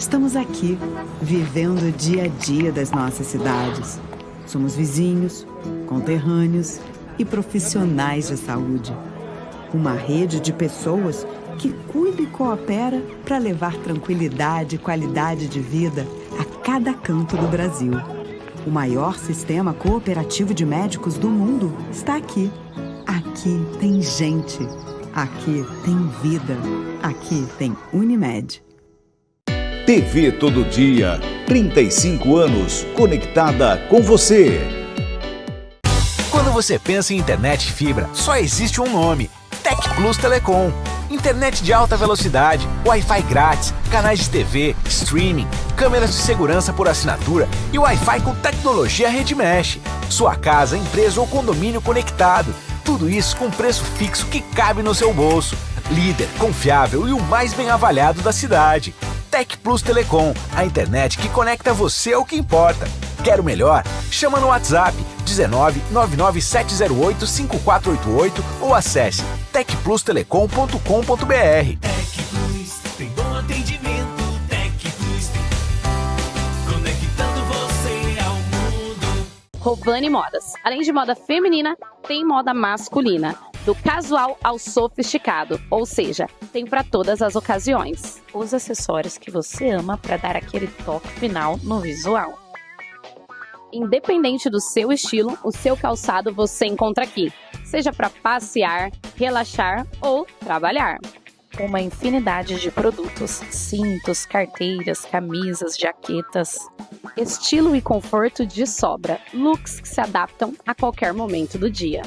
Estamos aqui, vivendo o dia a dia das nossas cidades. Somos vizinhos, conterrâneos e profissionais de saúde. Uma rede de pessoas que cuida e coopera para levar tranquilidade e qualidade de vida a cada canto do Brasil. O maior sistema cooperativo de médicos do mundo está aqui. Aqui tem gente. Aqui tem vida. Aqui tem Unimed. TV Todo Dia, 35 anos conectada com você. Quando você pensa em internet fibra, só existe um nome: Tec Plus Telecom. Internet de alta velocidade, Wi-Fi grátis, canais de TV, streaming, câmeras de segurança por assinatura e Wi-Fi com tecnologia Rede Mesh. Sua casa, empresa ou condomínio conectado. Tudo isso com preço fixo que cabe no seu bolso. Líder, confiável e o mais bem avaliado da cidade. Tec Plus Telecom, a internet que conecta você ao que importa. Quer o melhor? Chama no WhatsApp 19 99708 5488 ou acesse tecplustelecom.com.br. Tec Plus tem bom atendimento. Tec Plus conectando você ao mundo. Rovani Modas. Além de moda feminina, tem moda masculina. Do casual ao sofisticado, ou seja, tem para todas as ocasiões. Os acessórios que você ama para dar aquele toque final no visual. Independente do seu estilo, o seu calçado você encontra aqui. Seja para passear, relaxar ou trabalhar. Uma infinidade de produtos, cintos, carteiras, camisas, jaquetas. Estilo e conforto de sobra. Looks que se adaptam a qualquer momento do dia.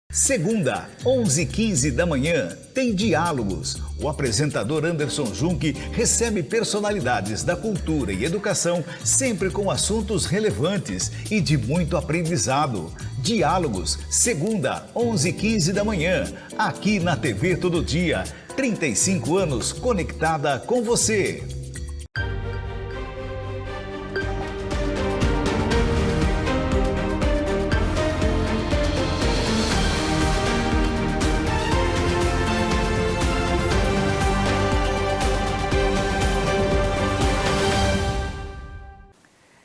Segunda, 11h15 da manhã, tem Diálogos. O apresentador Anderson Junque recebe personalidades da cultura e educação, sempre com assuntos relevantes e de muito aprendizado. Diálogos, segunda, 11h15 da manhã, aqui na TV Todo Dia. 35 anos conectada com você.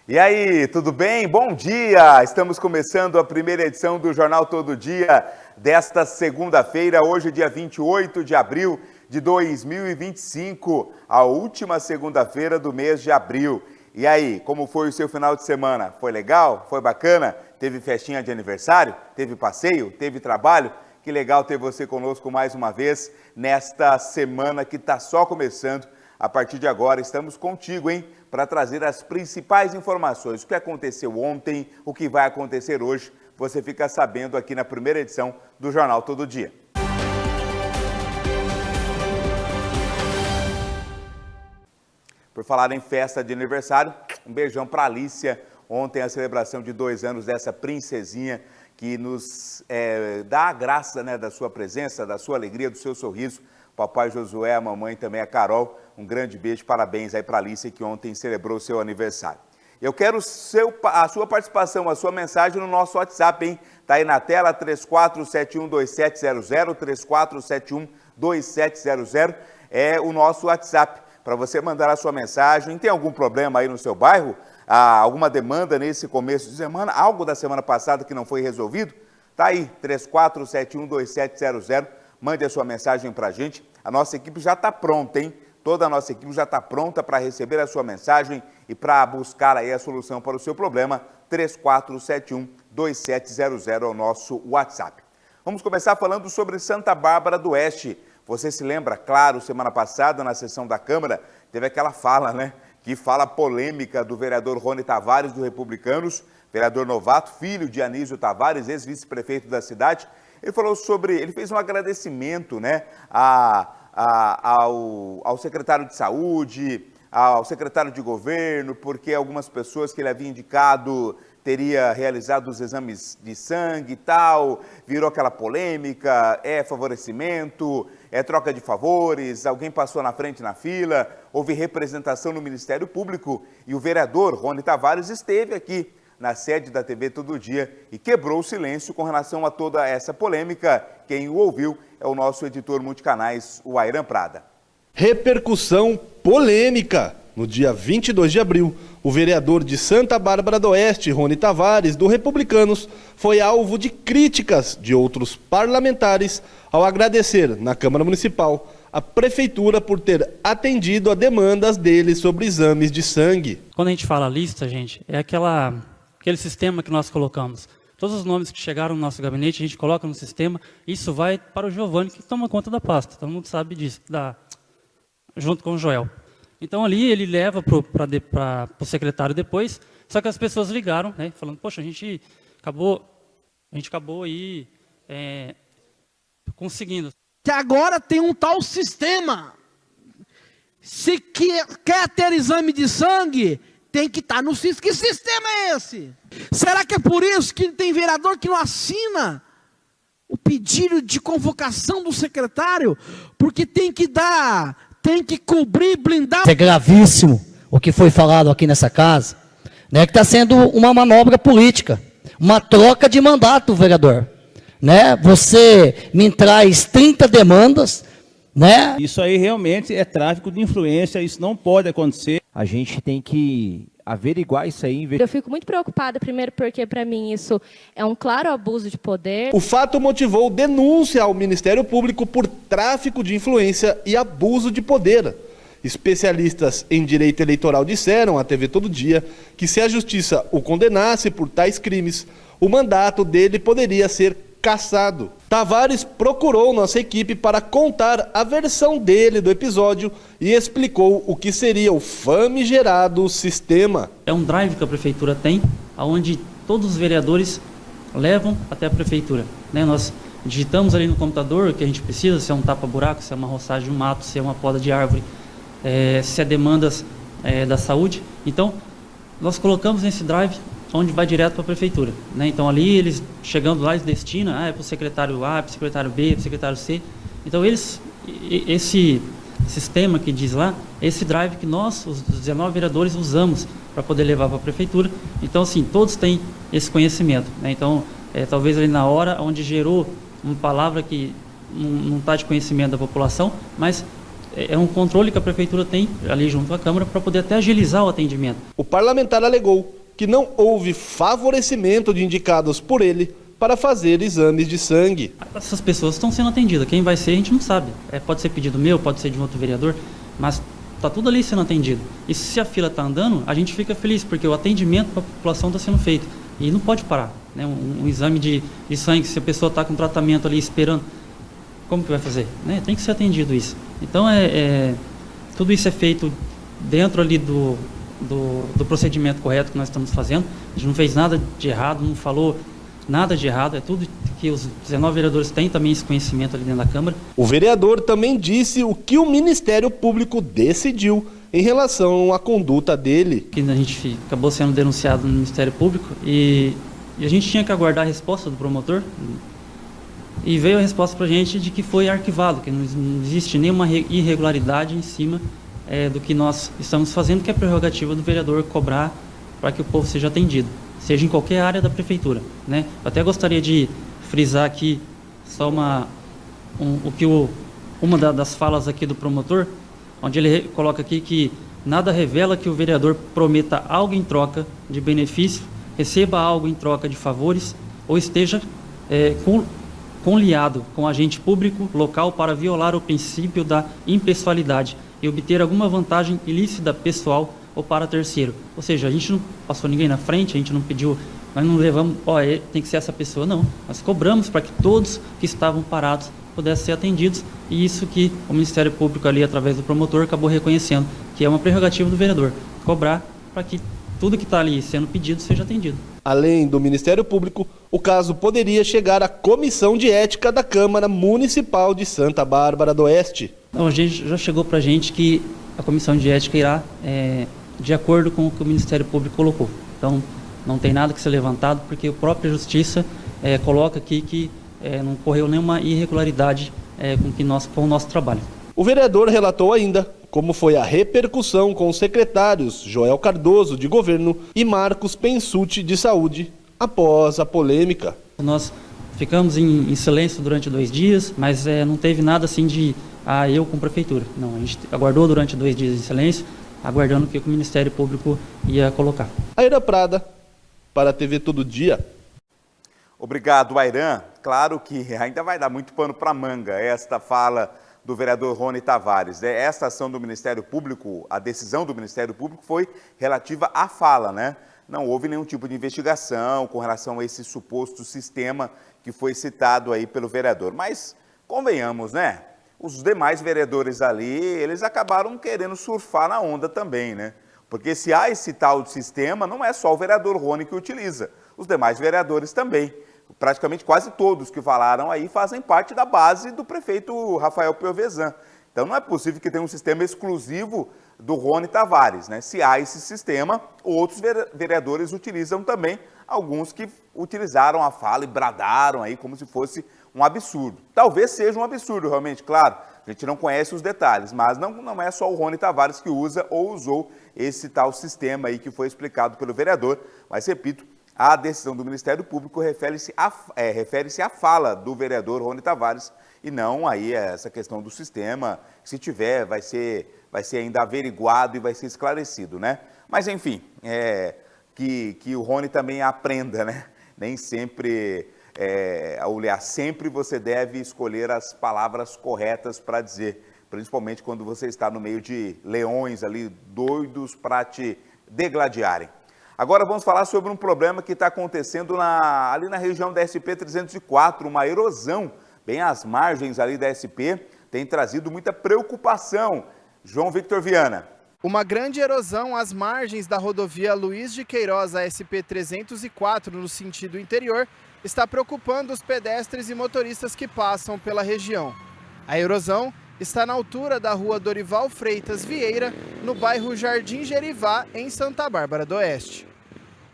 E aí, tudo bem? Bom dia! Estamos começando a primeira edição do Jornal Todo Dia desta segunda-feira, hoje dia 28 de abril de 2025, a última segunda-feira do mês de abril. E aí, como foi o seu final de semana? Foi legal? Foi bacana? Teve festinha de aniversário? Teve passeio? Teve trabalho? Que legal ter você conosco mais uma vez nesta semana que está só começando. A partir de agora, estamos contigo, hein? Para trazer as principais informações. O que aconteceu ontem, o que vai acontecer hoje, você fica sabendo aqui na primeira edição do Jornal Todo Dia. Por falar em festa de aniversário, um beijão para a Alícia. Ontem a celebração de 2 anos dessa princesinha que nos dá a graça, né, da sua presença, da sua alegria, do seu sorriso. Papai Josué, a mamãe também, a Carol, um grande beijo, parabéns aí para a Alice, que ontem celebrou o seu aniversário. Eu quero a sua participação, a sua mensagem no nosso WhatsApp, hein? Tá aí na tela, 34712700, 34712700, é o nosso WhatsApp, para você mandar a sua mensagem. Tem algum problema aí no seu bairro? Alguma demanda nesse começo de semana? Algo da semana passada que não foi resolvido? Tá aí, 34712700. Mande a sua mensagem para a gente. A nossa equipe já está pronta, hein? Toda a nossa equipe já está pronta para receber a sua mensagem e para buscar aí a solução para o seu problema. 34712700 é o nosso WhatsApp. Vamos começar falando sobre Santa Bárbara do Oeste. Você se lembra, claro, semana passada, na sessão da Câmara, teve aquela fala, né? Que fala polêmica do vereador Rony Tavares, do Republicanos, vereador novato, filho de Anísio Tavares, ex-vice-prefeito da cidade. Ele fez um agradecimento, né, ao secretário de saúde, ao secretário de governo, porque algumas pessoas que ele havia indicado teria realizado os exames de sangue e tal, virou aquela polêmica, favorecimento, troca de favores, alguém passou na frente na fila, houve representação no Ministério Público e o vereador Rony Tavares esteve aqui na sede da TV Todo Dia e quebrou o silêncio com relação a toda essa polêmica. Quem o ouviu é o nosso editor multicanais, o Airan Prada. Repercussão polêmica. No dia 22 de abril, o vereador de Santa Bárbara do Oeste, Rony Tavares, do Republicanos, foi alvo de críticas de outros parlamentares ao agradecer, na Câmara Municipal, a Prefeitura por ter atendido a demandas dele sobre exames de sangue. Quando a gente fala lista, gente, é aquele sistema que nós colocamos. Todos os nomes que chegaram no nosso gabinete, a gente coloca no sistema, isso vai para o Giovanni, que toma conta da pasta. Todo mundo sabe disso, junto com o Joel. Então ali ele leva para o secretário depois, só que as pessoas ligaram, né, falando, poxa, a gente acabou aí conseguindo. Que agora tem um tal sistema. Se quer ter exame de sangue, tem que estar no sistema. Que sistema é esse? Será que é por isso que tem vereador que não assina o pedido de convocação do secretário? Porque tem que cobrir, blindar. É gravíssimo o que foi falado aqui nessa casa, né, que está sendo uma manobra política, uma troca de mandato, vereador. Né? Você me traz 30 demandas, né? Isso aí realmente é tráfico de influência, isso não pode acontecer. A gente tem que averiguar isso aí. Eu fico muito preocupada, primeiro porque para mim isso é um claro abuso de poder. O fato motivou denúncia ao Ministério Público por tráfico de influência e abuso de poder. Especialistas em direito eleitoral disseram à TV Todo Dia que se a justiça o condenasse por tais crimes, o mandato dele poderia ser cassado. Tavares procurou nossa equipe para contar a versão dele do episódio e explicou o que seria o famigerado sistema. É um drive que a prefeitura tem, onde todos os vereadores levam até a prefeitura. Né? Nós digitamos ali no computador o que a gente precisa, se é um tapa-buraco, se é uma roçagem de um mato, se é uma poda de árvore, se é demandas da saúde. Então, nós colocamos nesse drive onde vai direto para a prefeitura. Né? Então, ali, eles chegando lá, eles destinam, é para o secretário A, para o secretário B, para o secretário C. Então, esse sistema que diz lá, esse drive que nós, os 19 vereadores, usamos para poder levar para a prefeitura. Então, assim, todos têm esse conhecimento. Né? Então, talvez ali na hora onde gerou uma palavra que não está de conhecimento da população, mas é um controle que a prefeitura tem ali junto à Câmara para poder até agilizar o atendimento. O parlamentar alegou que não houve favorecimento de indicados por ele para fazer exames de sangue. Essas pessoas estão sendo atendidas. Quem vai ser, a gente não sabe. Pode ser pedido meu, pode ser de um outro vereador, mas está tudo ali sendo atendido. E se a fila está andando, a gente fica feliz, porque o atendimento para a população está sendo feito. E não pode parar. Né? Um exame de sangue, se a pessoa está com tratamento ali esperando, como que vai fazer? Né? Tem que ser atendido isso. Então, tudo isso é feito dentro ali do procedimento correto que nós estamos fazendo. A gente não fez nada de errado, não falou nada de errado, é tudo que os 19 vereadores têm também esse conhecimento ali dentro da Câmara. O vereador também disse o que o Ministério Público decidiu em relação à conduta dele. Que a gente acabou sendo denunciado no Ministério Público e a gente tinha que aguardar a resposta do promotor e veio a resposta para a gente de que foi arquivado, que não existe nenhuma irregularidade em cima do que nós estamos fazendo, que é prerrogativa do vereador cobrar para que o povo seja atendido, seja em qualquer área da prefeitura. Né? Eu até gostaria de frisar aqui só uma das falas aqui do promotor, onde ele coloca aqui que nada revela que o vereador prometa algo em troca de benefício, receba algo em troca de favores ou esteja conliado com agente público local para violar o princípio da impessoalidade e obter alguma vantagem ilícita pessoal ou para terceiro. Ou seja, a gente não passou ninguém na frente, a gente não pediu, nós não levamos, tem que ser essa pessoa, não. Nós cobramos para que todos que estavam parados pudessem ser atendidos, e isso que o Ministério Público ali, através do promotor, acabou reconhecendo, que é uma prerrogativa do vereador, cobrar para que tudo que está ali sendo pedido seja atendido. Além do Ministério Público, o caso poderia chegar à Comissão de Ética da Câmara Municipal de Santa Bárbara do Oeste. Não, a gente já chegou para a gente que a Comissão de Ética irá de acordo com o que o Ministério Público colocou. Então, não tem nada que ser levantado, porque a própria Justiça coloca aqui que não ocorreu nenhuma irregularidade com o nosso trabalho. O vereador relatou ainda como foi a repercussão com os secretários Joel Cardoso, de Governo, e Marcos Pensucci, de Saúde, após a polêmica. Nós ficamos em silêncio durante 2 dias, mas não teve nada assim de a eu com a prefeitura. Não, a gente aguardou durante 2 dias de silêncio, aguardando o que o Ministério Público ia colocar. Aira Prada, para a TV Todo Dia. Obrigado, Airan. Claro que ainda vai dar muito pano para manga esta fala do vereador Rony Tavares. Esta ação do Ministério Público, a decisão do Ministério Público foi relativa à fala, né? Não houve nenhum tipo de investigação com relação a esse suposto sistema que foi citado aí pelo vereador. Mas, convenhamos, né? Os demais vereadores ali, eles acabaram querendo surfar na onda também, né? Porque se há esse tal de sistema, não é só o vereador Rony que utiliza, os demais vereadores também. Praticamente quase todos que falaram aí fazem parte da base do prefeito Rafael Piovesan. Então não é possível que tenha um sistema exclusivo do Rony Tavares, né? Se há esse sistema, outros vereadores utilizam também, alguns que utilizaram a fala e bradaram aí como se fosse um absurdo. Talvez seja um absurdo, realmente, claro, a gente não conhece os detalhes, mas não é só o Rony Tavares que usa ou usou esse tal sistema aí que foi explicado pelo vereador, mas repito, a decisão do Ministério Público refere-se à fala do vereador Rony Tavares e não aí essa questão do sistema. Se tiver, vai ser ainda averiguado e vai ser esclarecido, né? Mas, enfim, que o Rony também aprenda, né? Nem sempre, sempre você deve escolher as palavras corretas para dizer, principalmente quando você está no meio de leões ali, doidos para te degladiarem. Agora vamos falar sobre um problema que está acontecendo ali na região da SP-304, uma erosão bem às margens ali da SP, tem trazido muita preocupação. João Victor Viana. Uma grande erosão às margens da rodovia Luiz de Queiroz, a SP-304, no sentido interior, está preocupando os pedestres e motoristas que passam pela região. A erosão está na altura da rua Dorival Freitas Vieira, no bairro Jardim Gerivá, em Santa Bárbara do Oeste.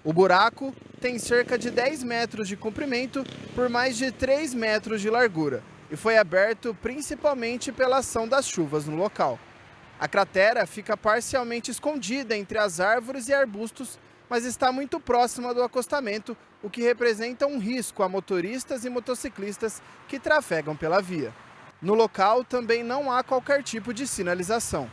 O buraco tem cerca de 10 metros de comprimento por mais de 3 metros de largura e foi aberto principalmente pela ação das chuvas no local. A cratera fica parcialmente escondida entre as árvores e arbustos, mas está muito próxima do acostamento, o que representa um risco a motoristas e motociclistas que trafegam pela via. No local também não há qualquer tipo de sinalização,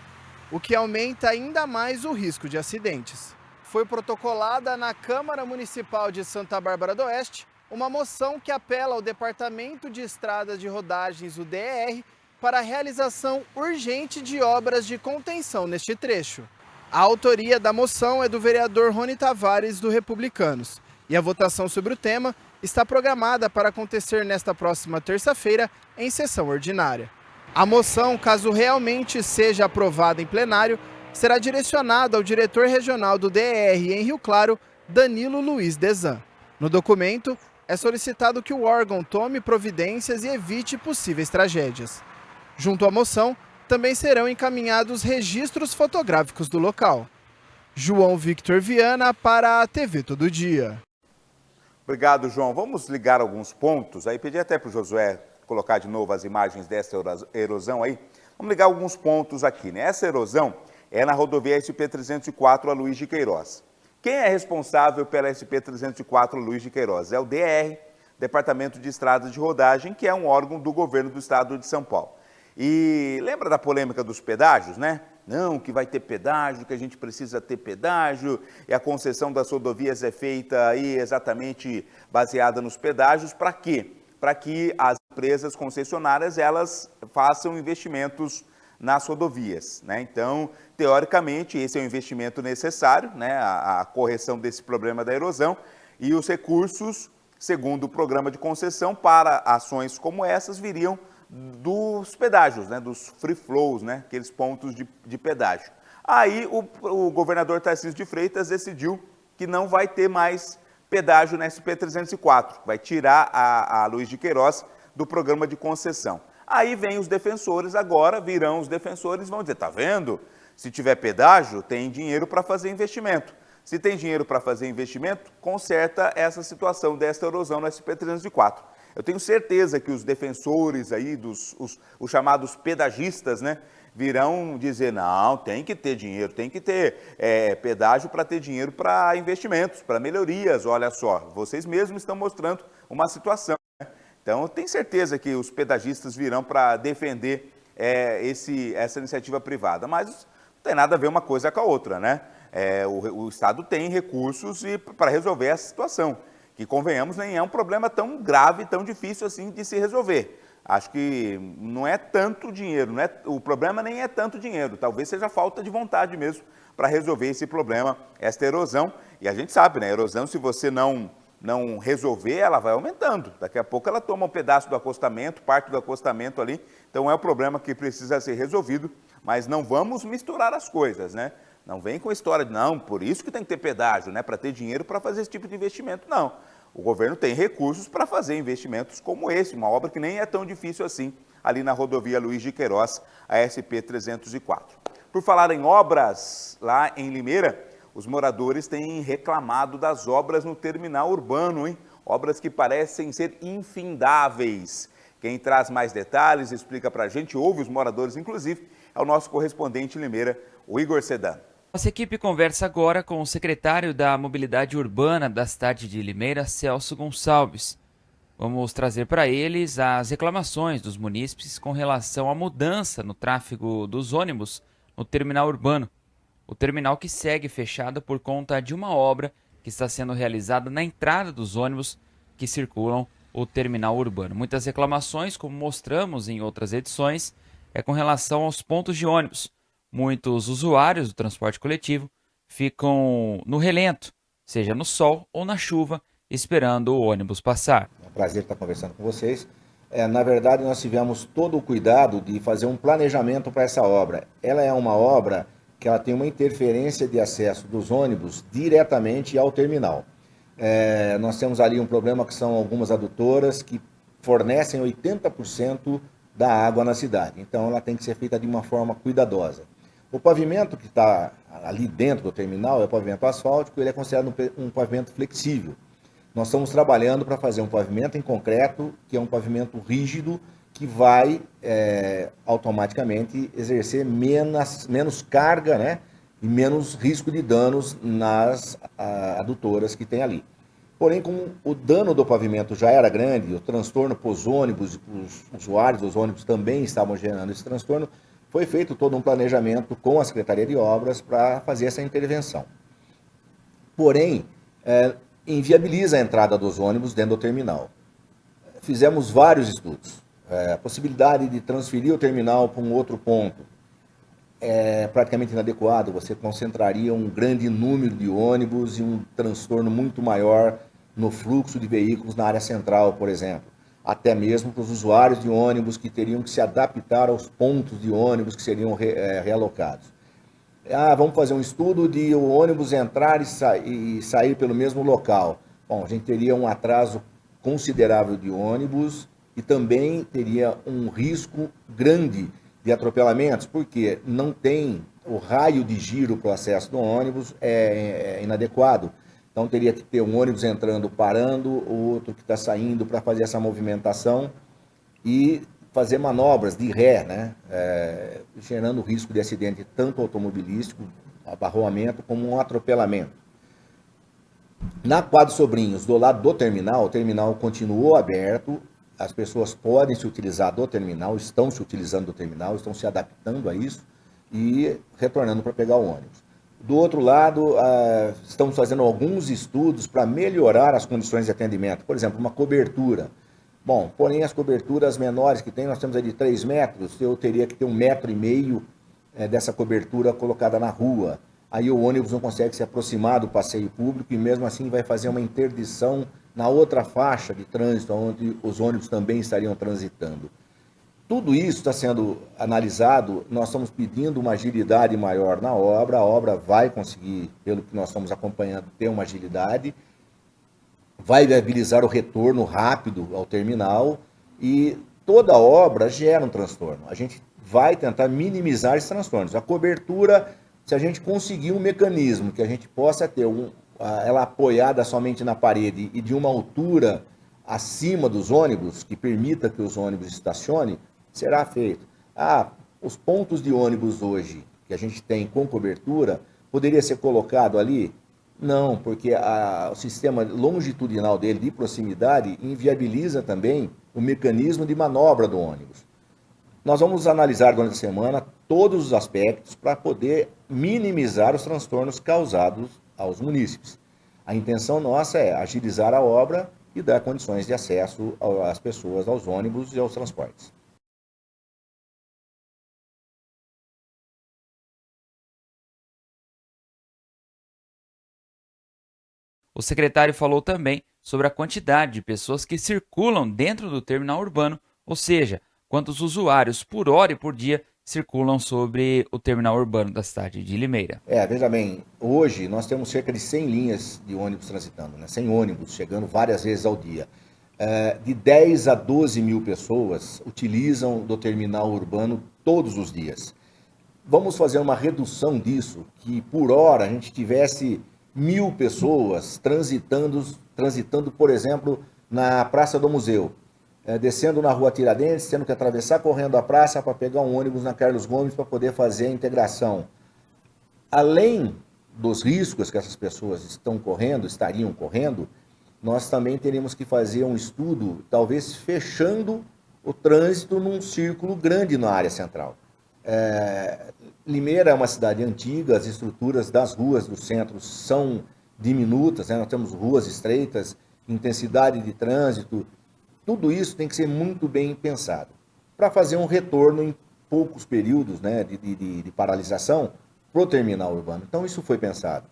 o que aumenta ainda mais o risco de acidentes. Foi protocolada na Câmara Municipal de Santa Bárbara do Oeste uma moção que apela ao Departamento de Estradas de Rodagens, o DER, para a realização urgente de obras de contenção neste trecho. A autoria da moção é do vereador Rony Tavares, do Republicanos, e a votação sobre o tema está programada para acontecer nesta próxima terça-feira, em sessão ordinária. A moção, caso realmente seja aprovada em plenário, será direcionada ao diretor regional do DER em Rio Claro, Danilo Luiz Desan. No documento, é solicitado que o órgão tome providências e evite possíveis tragédias. Junto à moção, também serão encaminhados registros fotográficos do local. João Victor Viana para a TV Todo Dia. Obrigado, João. Vamos ligar alguns pontos. Aí pedi até para o Josué colocar de novo as imagens dessa erosão aí. Vamos ligar alguns pontos aqui, né? Essa erosão é na rodovia SP-304 a Luiz de Queiroz. Quem é responsável pela SP-304 Luiz de Queiroz? É o DR, Departamento de Estradas de Rodagem, que é um órgão do governo do estado de São Paulo. E lembra da polêmica dos pedágios, né? Não, que vai ter pedágio, que a gente precisa ter pedágio, e a concessão das rodovias é feita aí exatamente baseada nos pedágios. Para quê? Para que as empresas concessionárias, elas façam investimentos nas rodovias, né? Então, teoricamente, esse é um investimento necessário, né? A correção desse problema da erosão, e os recursos, segundo o programa de concessão, para ações como essas viriam dos pedágios, né? Dos free flows, né? Aqueles pontos de pedágio. Aí o governador Tarcísio de Freitas decidiu que não vai ter mais pedágio na SP-304, vai tirar a Luiz de Queiroz do programa de concessão. Aí vem os defensores agora, virão os defensores, vão dizer, tá vendo? Se tiver pedágio, tem dinheiro para fazer investimento. Se tem dinheiro para fazer investimento, conserta essa situação desta erosão no SP-304. Eu tenho certeza que os defensores aí, os chamados pedagistas, né, virão dizer, não, tem que ter dinheiro, tem que ter pedágio para ter dinheiro para investimentos, para melhorias. Olha só, vocês mesmos estão mostrando uma situação, né? Então, eu tenho certeza que os pedagistas virão para defender essa iniciativa privada. Mas não tem nada a ver uma coisa com a outra, né? O Estado tem recursos para resolver essa situação, que, convenhamos, nem é um problema tão grave, tão difícil assim de se resolver. Acho que não é tanto dinheiro, o problema nem é tanto dinheiro, talvez seja falta de vontade mesmo para resolver esse problema, esta erosão. E a gente sabe, né, a erosão, se você não resolver, ela vai aumentando. Daqui a pouco ela toma um pedaço do acostamento, parte do acostamento ali. Então é um problema que precisa ser resolvido, mas não vamos misturar as coisas, né? Não vem com a história de, não, por isso que tem que ter pedágio, né, para ter dinheiro para fazer esse tipo de investimento. Não. O governo tem recursos para fazer investimentos como esse, uma obra que nem é tão difícil assim, ali na rodovia Luiz de Queiroz, a SP-304. Por falar em obras, lá em Limeira, os moradores têm reclamado das obras no terminal urbano, hein? Obras que parecem ser infindáveis. Quem traz mais detalhes, explica para a gente, ouve os moradores, inclusive, é o nosso correspondente em Limeira, o Igor Sedan. Nossa equipe conversa agora com o secretário da Mobilidade Urbana da cidade de Limeira, Celso Gonçalves. Vamos trazer para eles as reclamações dos munícipes com relação à mudança no tráfego dos ônibus no terminal urbano. O terminal que segue fechado por conta de uma obra que está sendo realizada na entrada dos ônibus que circulam o terminal urbano. Muitas reclamações, como mostramos em outras edições, é com relação aos pontos de ônibus. Muitos usuários do transporte coletivo ficam no relento, seja no sol ou na chuva, esperando o ônibus passar. É um prazer estar conversando com vocês. Na verdade, nós tivemos todo o cuidado de fazer um planejamento para essa obra. Ela é uma obra que ela tem uma interferência de acesso dos ônibus diretamente ao terminal. Nós temos ali um problema que são algumas adutoras que fornecem 80% da água na cidade. Então, ela tem que ser feita de uma forma cuidadosa. O pavimento que está ali dentro do terminal é o pavimento asfáltico, ele é considerado um pavimento flexível. Nós estamos trabalhando para fazer um pavimento em concreto, que é um pavimento rígido, que vai automaticamente exercer menos carga, né, e menos risco de danos nas adutoras que tem ali. Porém, como o dano do pavimento já era grande, o transtorno para os ônibus e para os usuários dos ônibus também estavam gerando esse transtorno, foi feito todo um planejamento com a Secretaria de Obras para fazer essa intervenção. Porém, inviabiliza a entrada dos ônibus dentro do terminal. Fizemos vários estudos. A possibilidade de transferir o terminal para um outro ponto é praticamente inadequado. Você concentraria um grande número de ônibus e um transtorno muito maior no fluxo de veículos na área central, por exemplo. Até mesmo para os usuários de ônibus que teriam que se adaptar aos pontos de ônibus que seriam realocados. Vamos fazer um estudo de o ônibus entrar e sair pelo mesmo local. Bom, a gente teria um atraso considerável de ônibus e também teria um risco grande de atropelamentos, porque não tem o raio de giro para o acesso do ônibus, é inadequado. Então teria que ter um ônibus entrando, parando, o outro que está saindo para fazer essa movimentação e fazer manobras de ré, né? Gerando risco de acidente tanto automobilístico, abarroamento, como um atropelamento. Na Quadro Sobrinhos, do lado do terminal, o terminal continuou aberto, as pessoas podem se utilizar do terminal, estão se utilizando do terminal, estão se adaptando a isso e retornando para pegar o ônibus. Do outro lado, estamos fazendo alguns estudos para melhorar as condições de atendimento. Por exemplo, uma cobertura. Bom, porém as coberturas menores que tem, nós temos aí de 3 metros, eu teria que ter 1,5 metro dessa cobertura colocada na rua. Aí o ônibus não consegue se aproximar do passeio público e mesmo assim vai fazer uma interdição na outra faixa de trânsito, onde os ônibus também estariam transitando. Tudo isso está sendo analisado, nós estamos pedindo uma agilidade maior na obra, a obra vai conseguir, pelo que nós estamos acompanhando, ter uma agilidade, vai viabilizar o retorno rápido ao terminal e toda obra gera um transtorno. A gente vai tentar minimizar esses transtornos. A cobertura, se a gente conseguir um mecanismo que a gente possa ter ela apoiada somente na parede e de uma altura acima dos ônibus, que permita que os ônibus estacionem, será feito. Os pontos de ônibus hoje, que a gente tem com cobertura, poderia ser colocado ali? Não, porque o sistema longitudinal dele, de proximidade, inviabiliza também o mecanismo de manobra do ônibus. Nós vamos analisar durante a semana todos os aspectos para poder minimizar os transtornos causados aos munícipes. A intenção nossa é agilizar a obra e dar condições de acesso às pessoas, aos ônibus e aos transportes. O secretário falou também sobre a quantidade de pessoas que circulam dentro do terminal urbano, ou seja, quantos usuários por hora e por dia circulam sobre o terminal urbano da cidade de Limeira. Veja bem, hoje nós temos cerca de 100 linhas de ônibus transitando, 100 ônibus chegando várias vezes ao dia. De 10 a 12 mil pessoas utilizam do terminal urbano todos os dias. Vamos fazer uma redução disso, que por hora a gente tivesse 1.000 pessoas transitando, por exemplo, na Praça do Museu, descendo na Rua Tiradentes, tendo que atravessar correndo a praça para pegar um ônibus na Carlos Gomes para poder fazer a integração. Além dos riscos que essas pessoas estariam correndo, nós também teríamos que fazer um estudo, talvez fechando o trânsito num círculo grande na área central. Limeira é uma cidade antiga, as estruturas das ruas do centro são diminutas, nós temos ruas estreitas, intensidade de trânsito, tudo isso tem que ser muito bem pensado. Para fazer um retorno em poucos períodos de paralisação para o terminal urbano. Então isso foi pensado.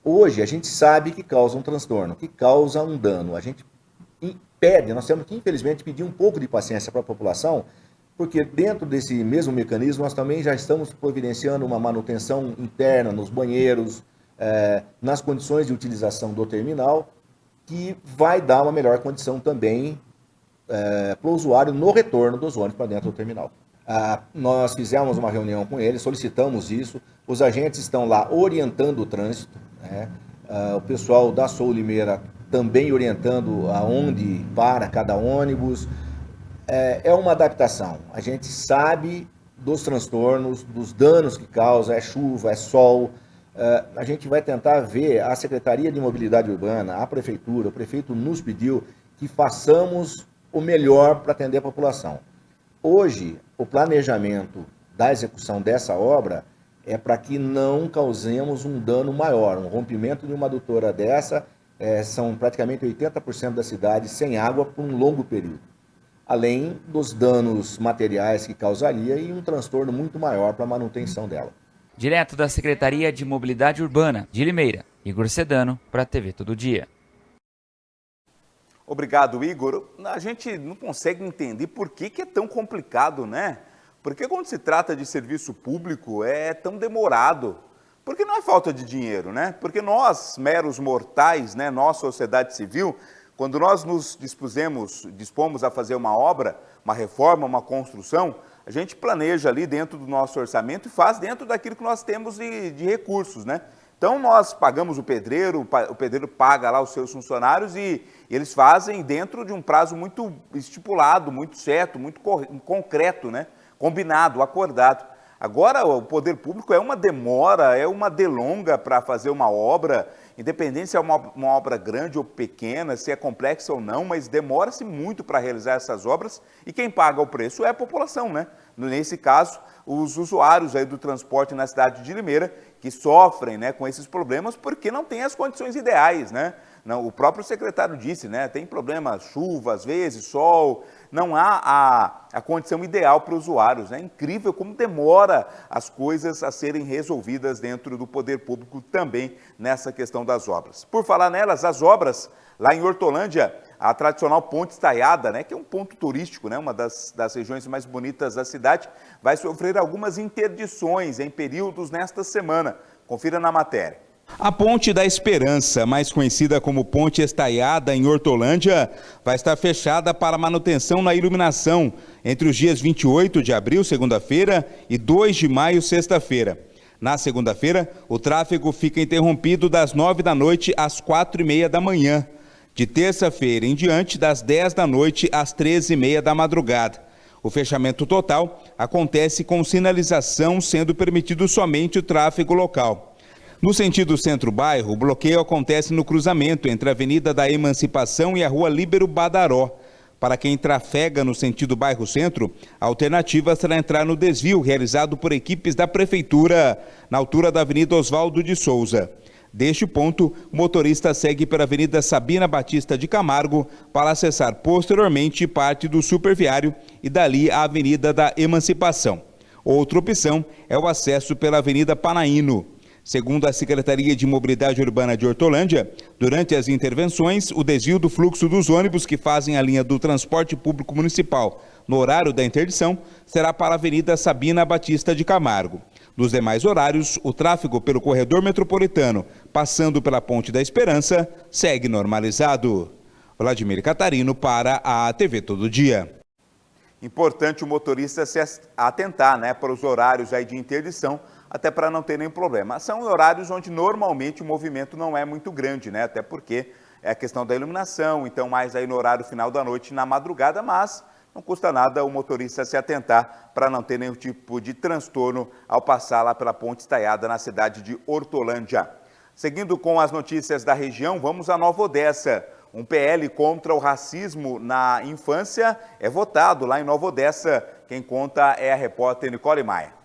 Hoje a gente sabe que causa um transtorno, que causa um dano. A gente nós temos que infelizmente pedir um pouco de paciência para a população, porque dentro desse mesmo mecanismo nós também já estamos providenciando uma manutenção interna nos banheiros, nas condições de utilização do terminal, que vai dar uma melhor condição também para o usuário no retorno dos ônibus para dentro do terminal. Nós fizemos uma reunião com eles, solicitamos isso, os agentes estão lá orientando o trânsito, o pessoal da Sou Limeira também orientando aonde para cada ônibus. É uma adaptação, a gente sabe dos transtornos, dos danos que causa, é chuva, é sol. A gente vai tentar ver, a Secretaria de Mobilidade Urbana, a Prefeitura, o prefeito nos pediu que façamos o melhor para atender a população. Hoje, o planejamento da execução dessa obra é para que não causemos um dano maior. Um rompimento de uma adutora dessa, são praticamente 80% da cidade sem água por um longo período, além dos danos materiais que causaria e um transtorno muito maior para a manutenção dela. Direto da Secretaria de Mobilidade Urbana de Limeira, Igor Sedano, para a TV Todo Dia. Obrigado, Igor. A gente não consegue entender por que é tão complicado, né? Porque quando se trata de serviço público é tão demorado. Porque não é falta de dinheiro, né? Porque nós, meros mortais, né, nós, sociedade civil, quando nós nos dispomos a fazer uma obra, uma reforma, uma construção, a gente planeja ali dentro do nosso orçamento e faz dentro daquilo que nós temos de recursos, né? Então nós pagamos o pedreiro paga lá os seus funcionários e eles fazem dentro de um prazo muito estipulado, muito certo, muito concreto, né? Combinado, acordado. Agora o poder público é uma demora, é uma delonga para fazer uma obra, independente se é uma obra grande ou pequena, se é complexa ou não, mas demora-se muito para realizar essas obras e quem paga o preço é a população, né? Nesse caso, os usuários aí do transporte na cidade de Limeira, que sofrem, né, com esses problemas porque não tem as condições ideais, né? Não, o próprio secretário disse, né, tem problema, chuva, às vezes, sol, não há a condição ideal para os usuários. É incrível como demora as coisas a serem resolvidas dentro do poder público também nessa questão das obras. Por falar nelas, as obras lá em Hortolândia, a tradicional Ponte Estaiada, né, que é um ponto turístico, né, uma das regiões mais bonitas da cidade, vai sofrer algumas interdições em períodos nesta semana. Confira na matéria. A Ponte da Esperança, mais conhecida como Ponte Estaiada em Hortolândia, vai estar fechada para manutenção na iluminação entre os dias 28 de abril, segunda-feira, e 2 de maio, sexta-feira. Na segunda-feira, o tráfego fica interrompido das 9 da noite às 4h30 da manhã. De terça-feira em diante, das 10 da noite às 13h30 da madrugada. O fechamento total acontece com sinalização, sendo permitido somente o tráfego local. No sentido centro-bairro, o bloqueio acontece no cruzamento entre a Avenida da Emancipação e a Rua Líbero Badaró. Para quem trafega no sentido bairro-centro, a alternativa será entrar no desvio realizado por equipes da Prefeitura, na altura da Avenida Oswaldo de Souza. Deste ponto, o motorista segue pela Avenida Sabina Batista de Camargo para acessar posteriormente parte do superviário e dali a Avenida da Emancipação. Outra opção é o acesso pela Avenida Panaíno. Segundo a Secretaria de Mobilidade Urbana de Hortolândia, durante as intervenções, o desvio do fluxo dos ônibus que fazem a linha do transporte público municipal no horário da interdição será para a Avenida Sabina Batista de Camargo. Nos demais horários, o tráfego pelo corredor metropolitano, passando pela Ponte da Esperança, segue normalizado. Vladimir Catarino para a TV Todo Dia. Importante o motorista se atentar, né, para os horários aí de interdição, até para não ter nenhum problema. São horários onde normalmente o movimento não é muito grande, né, até porque é a questão da iluminação, então mais aí no horário final da noite, na madrugada, mas não custa nada o motorista se atentar para não ter nenhum tipo de transtorno ao passar lá pela Ponte Estaiada na cidade de Hortolândia. Seguindo com as notícias da região, vamos a Nova Odessa. Um PL contra o racismo na infância é votado lá em Nova Odessa. Quem conta é a repórter Nicole Maia.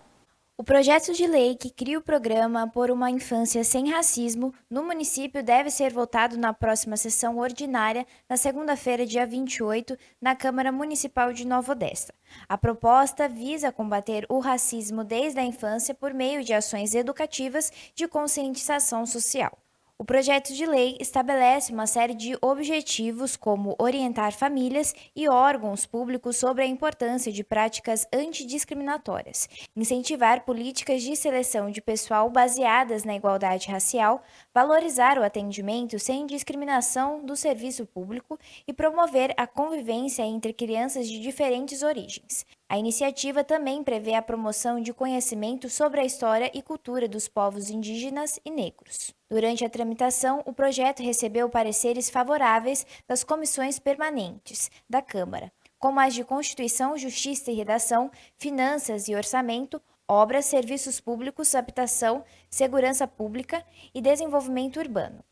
O projeto de lei que cria o programa Por uma Infância Sem Racismo no município deve ser votado na próxima sessão ordinária, na segunda-feira, dia 28, na Câmara Municipal de Nova Odessa. A proposta visa combater o racismo desde a infância por meio de ações educativas de conscientização social. O projeto de lei estabelece uma série de objetivos, como orientar famílias e órgãos públicos sobre a importância de práticas antidiscriminatórias, incentivar políticas de seleção de pessoal baseadas na igualdade racial, valorizar o atendimento sem discriminação do serviço público e promover a convivência entre crianças de diferentes origens. A iniciativa também prevê a promoção de conhecimento sobre a história e cultura dos povos indígenas e negros. Durante a tramitação, o projeto recebeu pareceres favoráveis das comissões permanentes da Câmara, como as de Constituição, Justiça e Redação, Finanças e Orçamento, Obras, Serviços Públicos, Habitação, Segurança Pública e Desenvolvimento Urbano,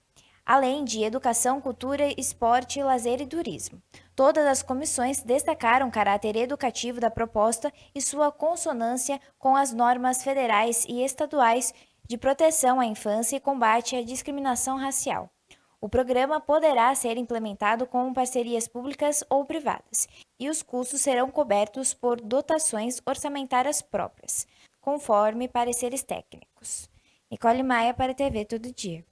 além de Educação, Cultura, Esporte, Lazer e Turismo. Todas as comissões destacaram o caráter educativo da proposta e sua consonância com as normas federais e estaduais de proteção à infância e combate à discriminação racial. O programa poderá ser implementado com parcerias públicas ou privadas, e os custos serão cobertos por dotações orçamentárias próprias, conforme pareceres técnicos. Nicole Maia para a TV Todo Dia.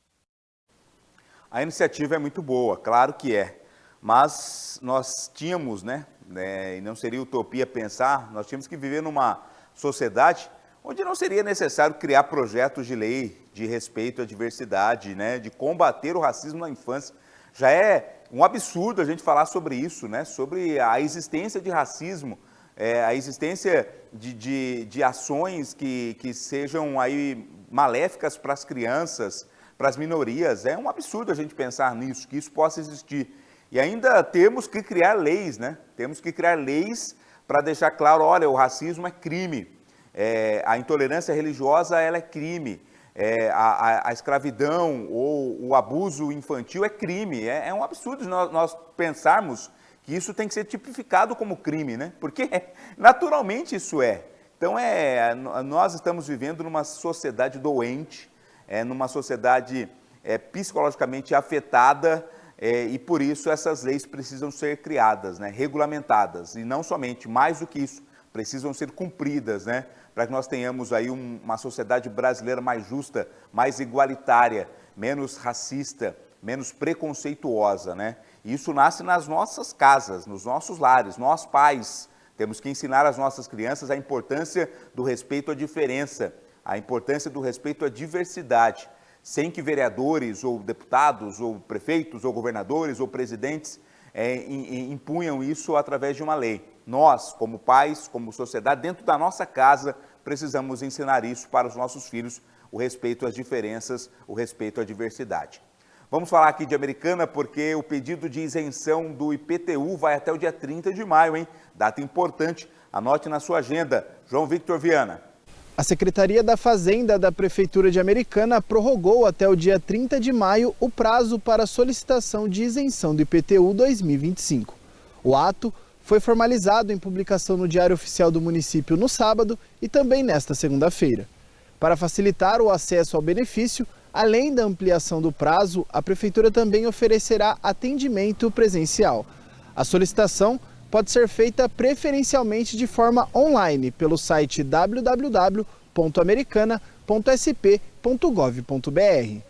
A iniciativa é muito boa, claro que é, mas nós tínhamos, e não seria utopia pensar, nós tínhamos que viver numa sociedade onde não seria necessário criar projetos de lei de respeito à diversidade, de combater o racismo na infância. Já é um absurdo a gente falar sobre isso, sobre a existência de racismo, a existência de ações que sejam aí maléficas para as crianças, para as minorias. É um absurdo a gente pensar nisso, que isso possa existir. E ainda temos que criar leis, Temos que criar leis para deixar claro, olha, o racismo é crime, a intolerância religiosa ela é crime, a escravidão ou o abuso infantil é crime. É um absurdo nós pensarmos que isso tem que ser tipificado como crime, Porque naturalmente isso é. Então nós estamos vivendo numa sociedade doente, numa sociedade psicologicamente afetada, e por isso essas leis precisam ser criadas, regulamentadas, e não somente, mais do que isso, precisam ser cumpridas, para que nós tenhamos aí uma sociedade brasileira mais justa, mais igualitária, menos racista, menos preconceituosa, E isso nasce nas nossas casas, nos nossos lares. Nós, pais, temos que ensinar às nossas crianças a importância do respeito à diferença, a importância do respeito à diversidade, sem que vereadores, ou deputados, ou prefeitos, ou governadores, ou presidentes impunham isso através de uma lei. Nós, como pais, como sociedade, dentro da nossa casa, precisamos ensinar isso para os nossos filhos, o respeito às diferenças, o respeito à diversidade. Vamos falar aqui de Americana, porque o pedido de isenção do IPTU vai até o dia 30 de maio, Data importante, anote na sua agenda. João Victor Viana. A Secretaria da Fazenda da Prefeitura de Americana prorrogou até o dia 30 de maio o prazo para solicitação de isenção do IPTU 2025. O O ato foi formalizado em publicação no Diário Oficial do município no sábado e também nesta segunda-feira. Para facilitar o acesso ao benefício, além da ampliação do prazo, a Prefeitura também oferecerá atendimento presencial. A solicitação pode ser feita preferencialmente de forma online pelo site www.americana.sp.gov.br.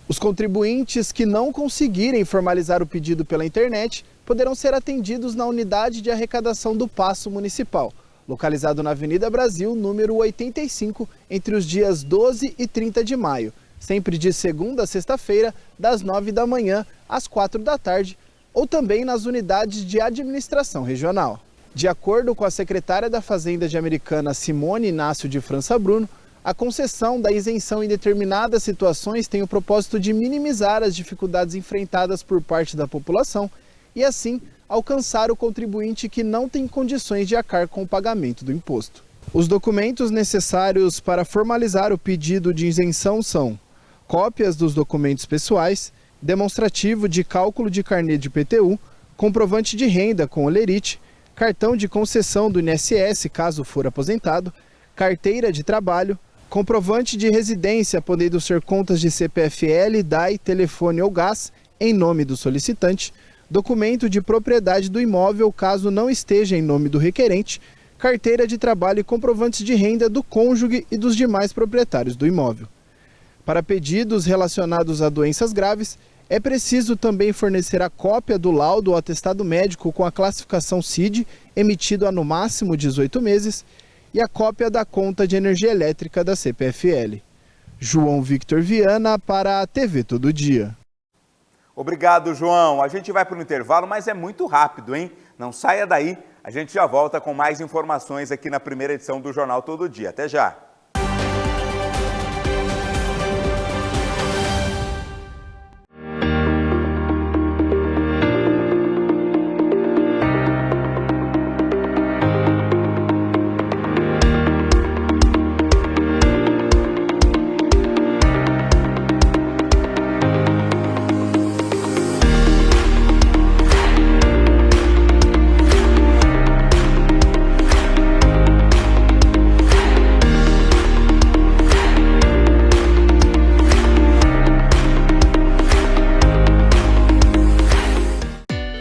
Os contribuintes que não conseguirem formalizar o pedido pela internet poderão ser atendidos na unidade de arrecadação do Paço Municipal, localizado na Avenida Brasil, número 85, entre os dias 12 e 30 de maio, sempre de segunda a sexta-feira, das 9 da manhã às 4 da tarde, ou também nas unidades de administração regional. De acordo com a secretária da Fazenda de Americana, Simone Inácio de França Bruno, a concessão da isenção em determinadas situações tem o propósito de minimizar as dificuldades enfrentadas por parte da população e, assim, alcançar o contribuinte que não tem condições de arcar com o pagamento do imposto. Os documentos necessários para formalizar o pedido de isenção são cópias dos documentos pessoais, demonstrativo de cálculo de carnê de IPTU, comprovante de renda com olerite, cartão de concessão do INSS, caso for aposentado, carteira de trabalho, comprovante de residência, podendo ser contas de CPFL, DAI, telefone ou gás, em nome do solicitante, documento de propriedade do imóvel, caso não esteja em nome do requerente, carteira de trabalho e comprovantes de renda do cônjuge e dos demais proprietários do imóvel. Para pedidos relacionados a doenças graves, é preciso também fornecer a cópia do laudo ou atestado médico com a classificação CID, emitido há no máximo 18 meses, e a cópia da conta de energia elétrica da CPFL. João Victor Viana para a TV Todo Dia. Obrigado, João. A gente vai para o intervalo, mas é muito rápido, hein? Não saia daí, a gente já volta com mais informações aqui na primeira edição do Jornal Todo Dia. Até já!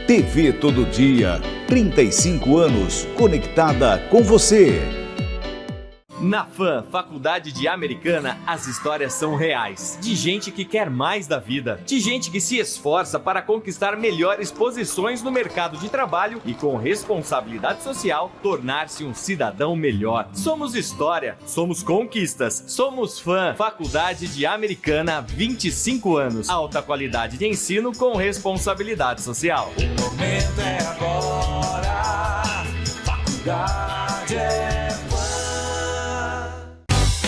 TV Todo Dia, 35 anos, conectada com você. Na FAM, Faculdade de Americana, as histórias são reais. De gente que quer mais da vida. De gente que se esforça para conquistar melhores posições no mercado de trabalho e, com responsabilidade social, tornar-se um cidadão melhor. Somos história, somos conquistas, somos FAM. Faculdade de Americana, 25 anos. Alta qualidade de ensino com responsabilidade social. O momento é agora. Faculdade é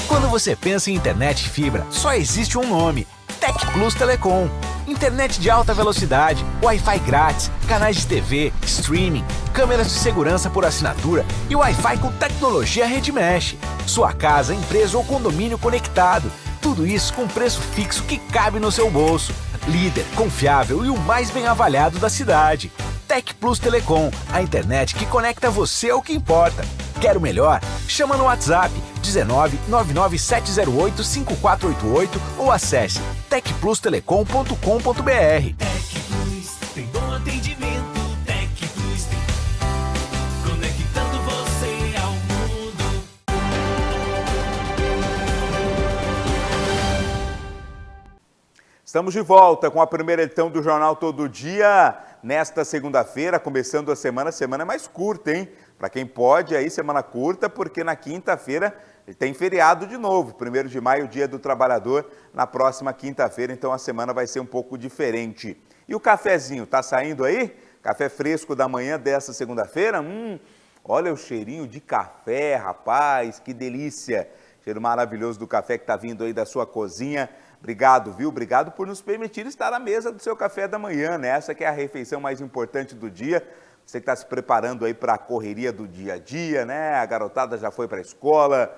Quando você pensa em internet fibra, só existe um nome: TecPlus Telecom. Internet de alta velocidade, Wi-Fi grátis, canais de TV, streaming, câmeras de segurança por assinatura e Wi-Fi com tecnologia Rede Mesh. Sua casa, empresa ou condomínio conectado. Tudo isso com preço fixo que cabe no seu bolso. Líder, confiável e o mais bem avaliado da cidade. TecPlus Telecom, a internet que conecta você ao que importa. Quer o melhor? Chama no WhatsApp 19 99708 5488 ou acesse tecplustelecom.com.br. TecPlus, tem bom atendimento. TecPlus, conectando você ao mundo. Estamos de volta com a primeira edição do Jornal Todo Dia, nesta segunda-feira, começando a semana mais curta, hein? Para quem pode, aí semana curta, porque na quinta-feira tem feriado de novo, 1º de maio, Dia do Trabalhador, na próxima quinta-feira, então a semana vai ser um pouco diferente. E o cafezinho, tá saindo aí? Café fresco da manhã dessa segunda-feira? Olha o cheirinho de café, rapaz, que delícia! Cheiro maravilhoso do café que tá vindo aí da sua cozinha. Obrigado, viu? Obrigado por nos permitir estar à mesa do seu café da manhã, né? Essa que é a refeição mais importante do dia. Você que está se preparando aí para a correria do dia a dia, né? A garotada já foi para a escola,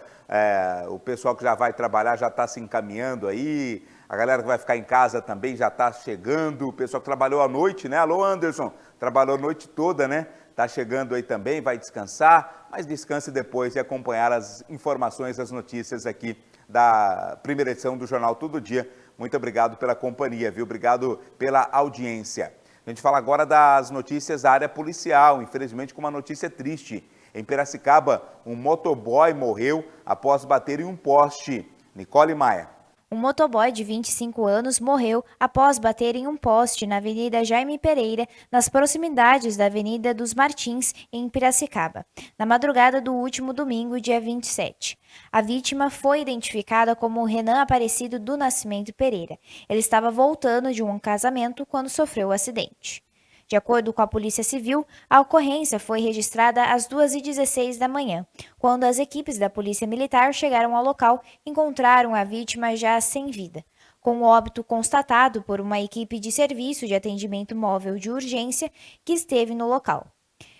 o pessoal que já vai trabalhar já está se encaminhando aí, a galera que vai ficar em casa também já está chegando, o pessoal que trabalhou à noite, né? Alô, Anderson, trabalhou a noite toda, né? Está chegando aí também, vai descansar, mas descanse depois de acompanhar as informações, as notícias aqui da primeira edição do Jornal Todo Dia. Muito obrigado pela companhia, viu? Obrigado pela audiência. A gente fala agora das notícias da área policial, infelizmente com uma notícia triste. Em Piracicaba, um motoboy morreu após bater em um poste. Nicole Maia. Um motoboy de 25 anos morreu após bater em um poste na Avenida Jaime Pereira, nas proximidades da Avenida dos Martins, em Piracicaba, na madrugada do último domingo, dia 27. A vítima foi identificada como Renan Aparecido do Nascimento Pereira. Ele estava voltando de um casamento quando sofreu o acidente. De acordo com a Polícia Civil, a ocorrência foi registrada às 2h16 da manhã, quando as equipes da Polícia Militar chegaram ao local e encontraram a vítima já sem vida, com o óbito constatado por uma equipe de serviço de atendimento móvel de urgência que esteve no local.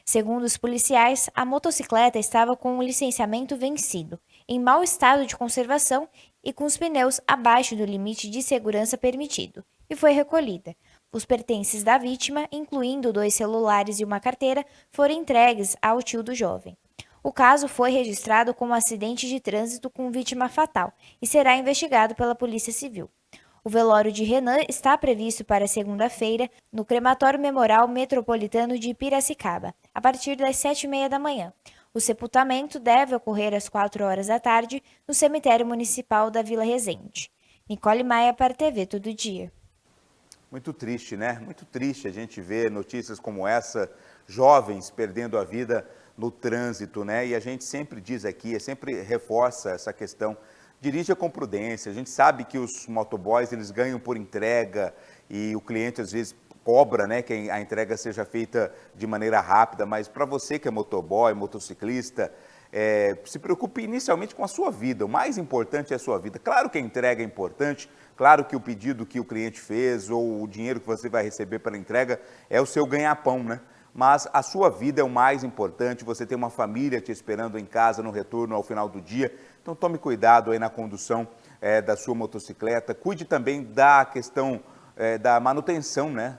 Segundo os policiais, a motocicleta estava com o licenciamento vencido, em mau estado de conservação e com os pneus abaixo do limite de segurança permitido, e foi recolhida. Os pertences da vítima, incluindo 2 celulares e uma carteira, foram entregues ao tio do jovem. O caso foi registrado como acidente de trânsito com vítima fatal e será investigado pela Polícia Civil. O velório de Renan está previsto para segunda-feira no Crematório Memorial Metropolitano de Piracicaba, a partir das 7h30 da manhã. O sepultamento deve ocorrer às 4h da tarde no cemitério municipal da Vila Resende. Nicole Maia para a TV Todo Dia. Muito triste, né? Muito triste a gente ver notícias como essa, jovens perdendo a vida no trânsito, né? E a gente sempre diz aqui, sempre reforça essa questão, dirija com prudência. A gente sabe que os motoboys, eles ganham por entrega e o cliente às vezes cobra, né, que a entrega seja feita de maneira rápida, mas para você que é motoboy, motociclista, se preocupe inicialmente com a sua vida, o mais importante é a sua vida. Claro que a entrega é importante, claro que o pedido que o cliente fez ou o dinheiro que você vai receber pela entrega é o seu ganha-pão, né? Mas a sua vida é o mais importante, você tem uma família te esperando em casa no retorno ao final do dia, então tome cuidado aí na condução da sua motocicleta, cuide também da questão da manutenção, né,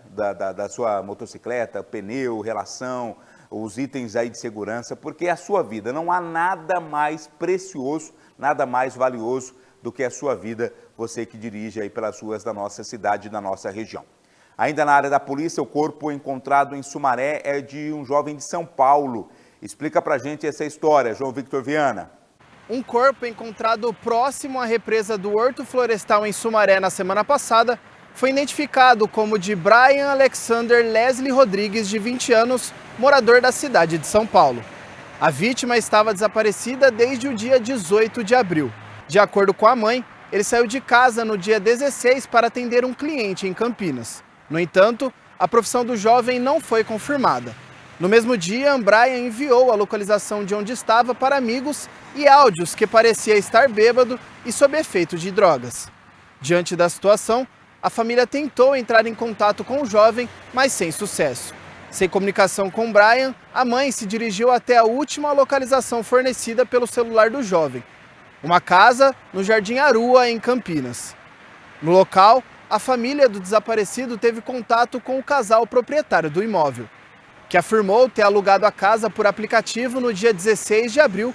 da sua motocicleta, pneu, relação, os itens aí de segurança, porque é a sua vida, não há nada mais precioso, nada mais valioso do que a sua vida, você que dirige aí pelas ruas da nossa cidade, da nossa região. Ainda na área da polícia, o corpo encontrado em Sumaré é de um jovem de São Paulo. Explica pra gente essa história, João Victor Viana. Um corpo encontrado próximo à represa do Horto Florestal em Sumaré na semana passada foi identificado como de Brian Alexander Leslie Rodrigues, de 20 anos, morador da cidade de São Paulo. A vítima estava desaparecida desde o dia 18 de abril. De acordo com a mãe, ele saiu de casa no dia 16 para atender um cliente em Campinas. No entanto, a profissão do jovem não foi confirmada. No mesmo dia, Brian enviou a localização de onde estava para amigos e áudios que parecia estar bêbado e sob efeito de drogas. Diante da situação, a família tentou entrar em contato com o jovem, mas sem sucesso. Sem comunicação com Brian, a mãe se dirigiu até a última localização fornecida pelo celular do jovem, uma casa no Jardim Arua, em Campinas. No local, a família do desaparecido teve contato com o casal proprietário do imóvel, que afirmou ter alugado a casa por aplicativo no dia 16 de abril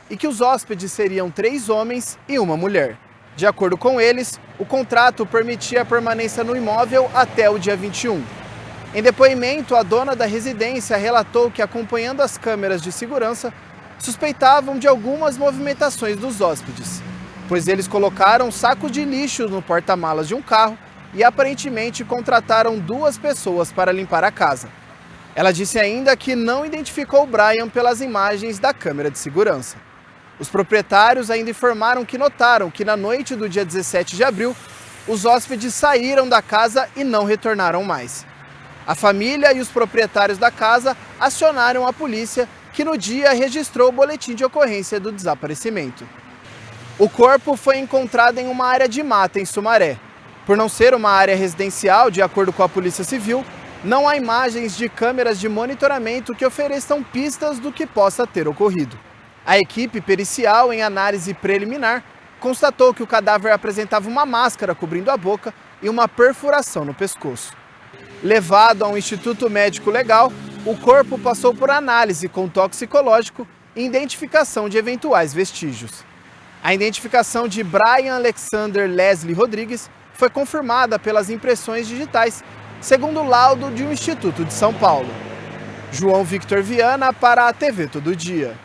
e que os hóspedes seriam 3 homens e uma mulher. De acordo com eles, o contrato permitia a permanência no imóvel até o dia 21. Em depoimento, a dona da residência relatou que, acompanhando as câmeras de segurança, suspeitavam de algumas movimentações dos hóspedes, pois eles colocaram sacos de lixo no porta-malas de um carro e aparentemente contrataram 2 pessoas para limpar a casa. Ela disse ainda que não identificou Brian pelas imagens da câmera de segurança. Os proprietários ainda informaram que notaram que na noite do dia 17 de abril, os hóspedes saíram da casa e não retornaram mais. A família e os proprietários da casa acionaram a polícia, que no dia registrou o boletim de ocorrência do desaparecimento. O corpo foi encontrado em uma área de mata em Sumaré. Por não ser uma área residencial, de acordo com a Polícia Civil, não há imagens de câmeras de monitoramento que ofereçam pistas do que possa ter ocorrido. A equipe pericial, em análise preliminar, constatou que o cadáver apresentava uma máscara cobrindo a boca e uma perfuração no pescoço. Levado a um instituto médico legal, o corpo passou por análise com toxicológico e identificação de eventuais vestígios. A identificação de Brian Alexander Leslie Rodrigues foi confirmada pelas impressões digitais, segundo o laudo de um instituto de São Paulo. João Victor Viana para a TV Todo Dia.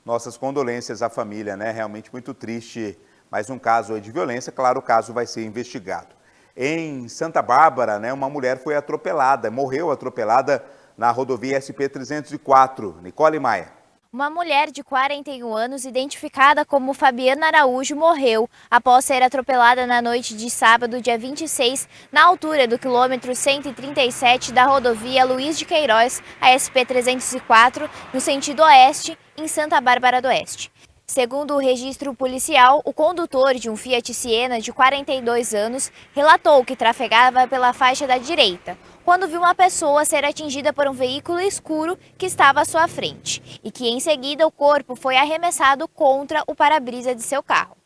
Nossas condolências à família, né? Realmente muito triste. Mais um caso aí de violência, claro, o caso vai ser investigado. Em Santa Bárbara, né, uma mulher foi atropelada, morreu atropelada na rodovia SP-304. Nicole Maia. Uma mulher de 41 anos, identificada como Fabiana Araújo, morreu após ser atropelada na noite de sábado, dia 26, na altura do quilômetro 137 da rodovia Luiz de Queiroz, a SP-304, no sentido oeste, em Santa Bárbara do Oeste. Segundo o registro policial, o condutor de um Fiat Siena de 42 anos relatou que trafegava pela faixa da direita, quando viu uma pessoa ser atingida por um veículo escuro que estava à sua frente, e que em seguida o corpo foi arremessado contra o para-brisa de seu carro.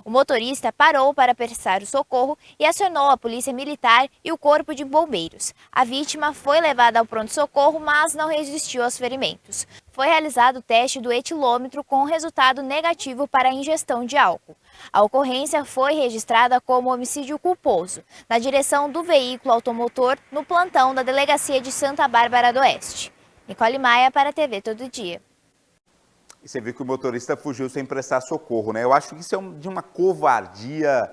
O motorista parou para prestar o socorro e acionou a polícia militar e o corpo de bombeiros. A vítima foi levada ao pronto-socorro, mas não resistiu aos ferimentos. Foi realizado o teste do etilômetro com resultado negativo para a ingestão de álcool. A ocorrência foi registrada como homicídio culposo, na direção do veículo automotor, no plantão da Delegacia de Santa Bárbara do Oeste. Nicole Maia para a TV Todo Dia. E você viu que o motorista fugiu sem prestar socorro, né? Eu acho que isso é de uma covardia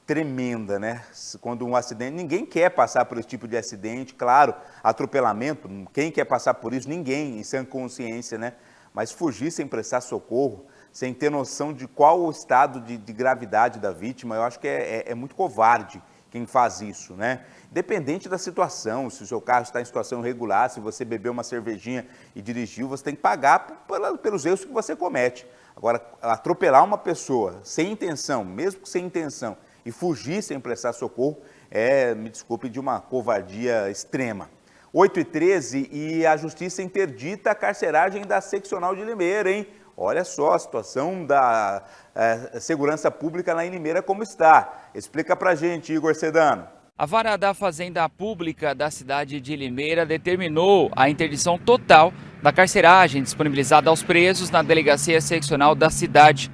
tremenda, né? Quando um acidente, ninguém quer passar por esse tipo de acidente, claro, atropelamento, quem quer passar por isso? Ninguém, em sã consciência, né? Mas fugir sem prestar socorro, sem ter noção de qual o estado de gravidade da vítima, eu acho que é muito covarde quem faz isso, né? Independente da situação, se o seu carro está em situação irregular, se você bebeu uma cervejinha e dirigiu, você tem que pagar pelos erros que você comete. Agora, atropelar uma pessoa sem intenção, mesmo que sem intenção, e fugir sem prestar socorro, me desculpe, de uma covardia extrema. 8h13 e a Justiça interdita a carceragem da seccional de Limeira, hein? Olha só a situação da segurança pública lá em Limeira como está. Explica pra gente, Igor Sedano. A Vara da Fazenda Pública da cidade de Limeira determinou a interdição total da carceragem disponibilizada aos presos na delegacia seccional da cidade.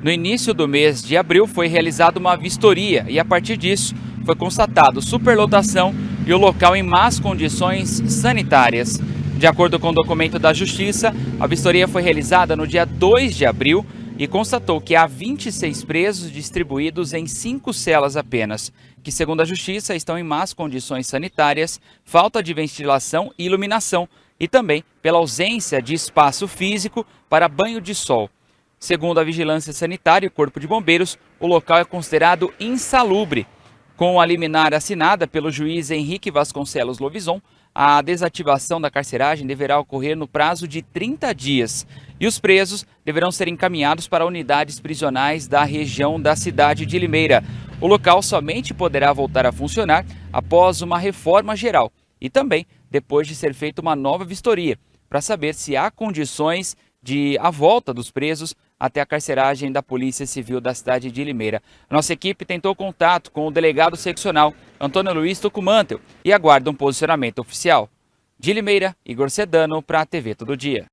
No início do mês de abril foi realizada uma vistoria e a partir disso foi constatado superlotação e o local em más condições sanitárias. De acordo com o documento da Justiça, a vistoria foi realizada no dia 2 de abril e constatou que há 26 presos distribuídos em 5 celas apenas, que, segundo a Justiça, estão em más condições sanitárias, falta de ventilação e iluminação e também pela ausência de espaço físico para banho de sol. Segundo a Vigilância Sanitária e o Corpo de Bombeiros, o local é considerado insalubre. Com a liminar assinada pelo juiz Henrique Vasconcelos Lovison, a desativação da carceragem deverá ocorrer no prazo de 30 dias e os presos deverão ser encaminhados para unidades prisionais da região da cidade de Limeira. O local somente poderá voltar a funcionar após uma reforma geral e também depois de ser feita uma nova vistoria, para saber se há condições de a volta dos presos até a carceragem da Polícia Civil da cidade de Limeira. Nossa equipe tentou contato com o delegado seccional Antônio Luiz Tucumantel e aguarda um posicionamento oficial. De Limeira, Igor Sedano para a TV Todo Dia.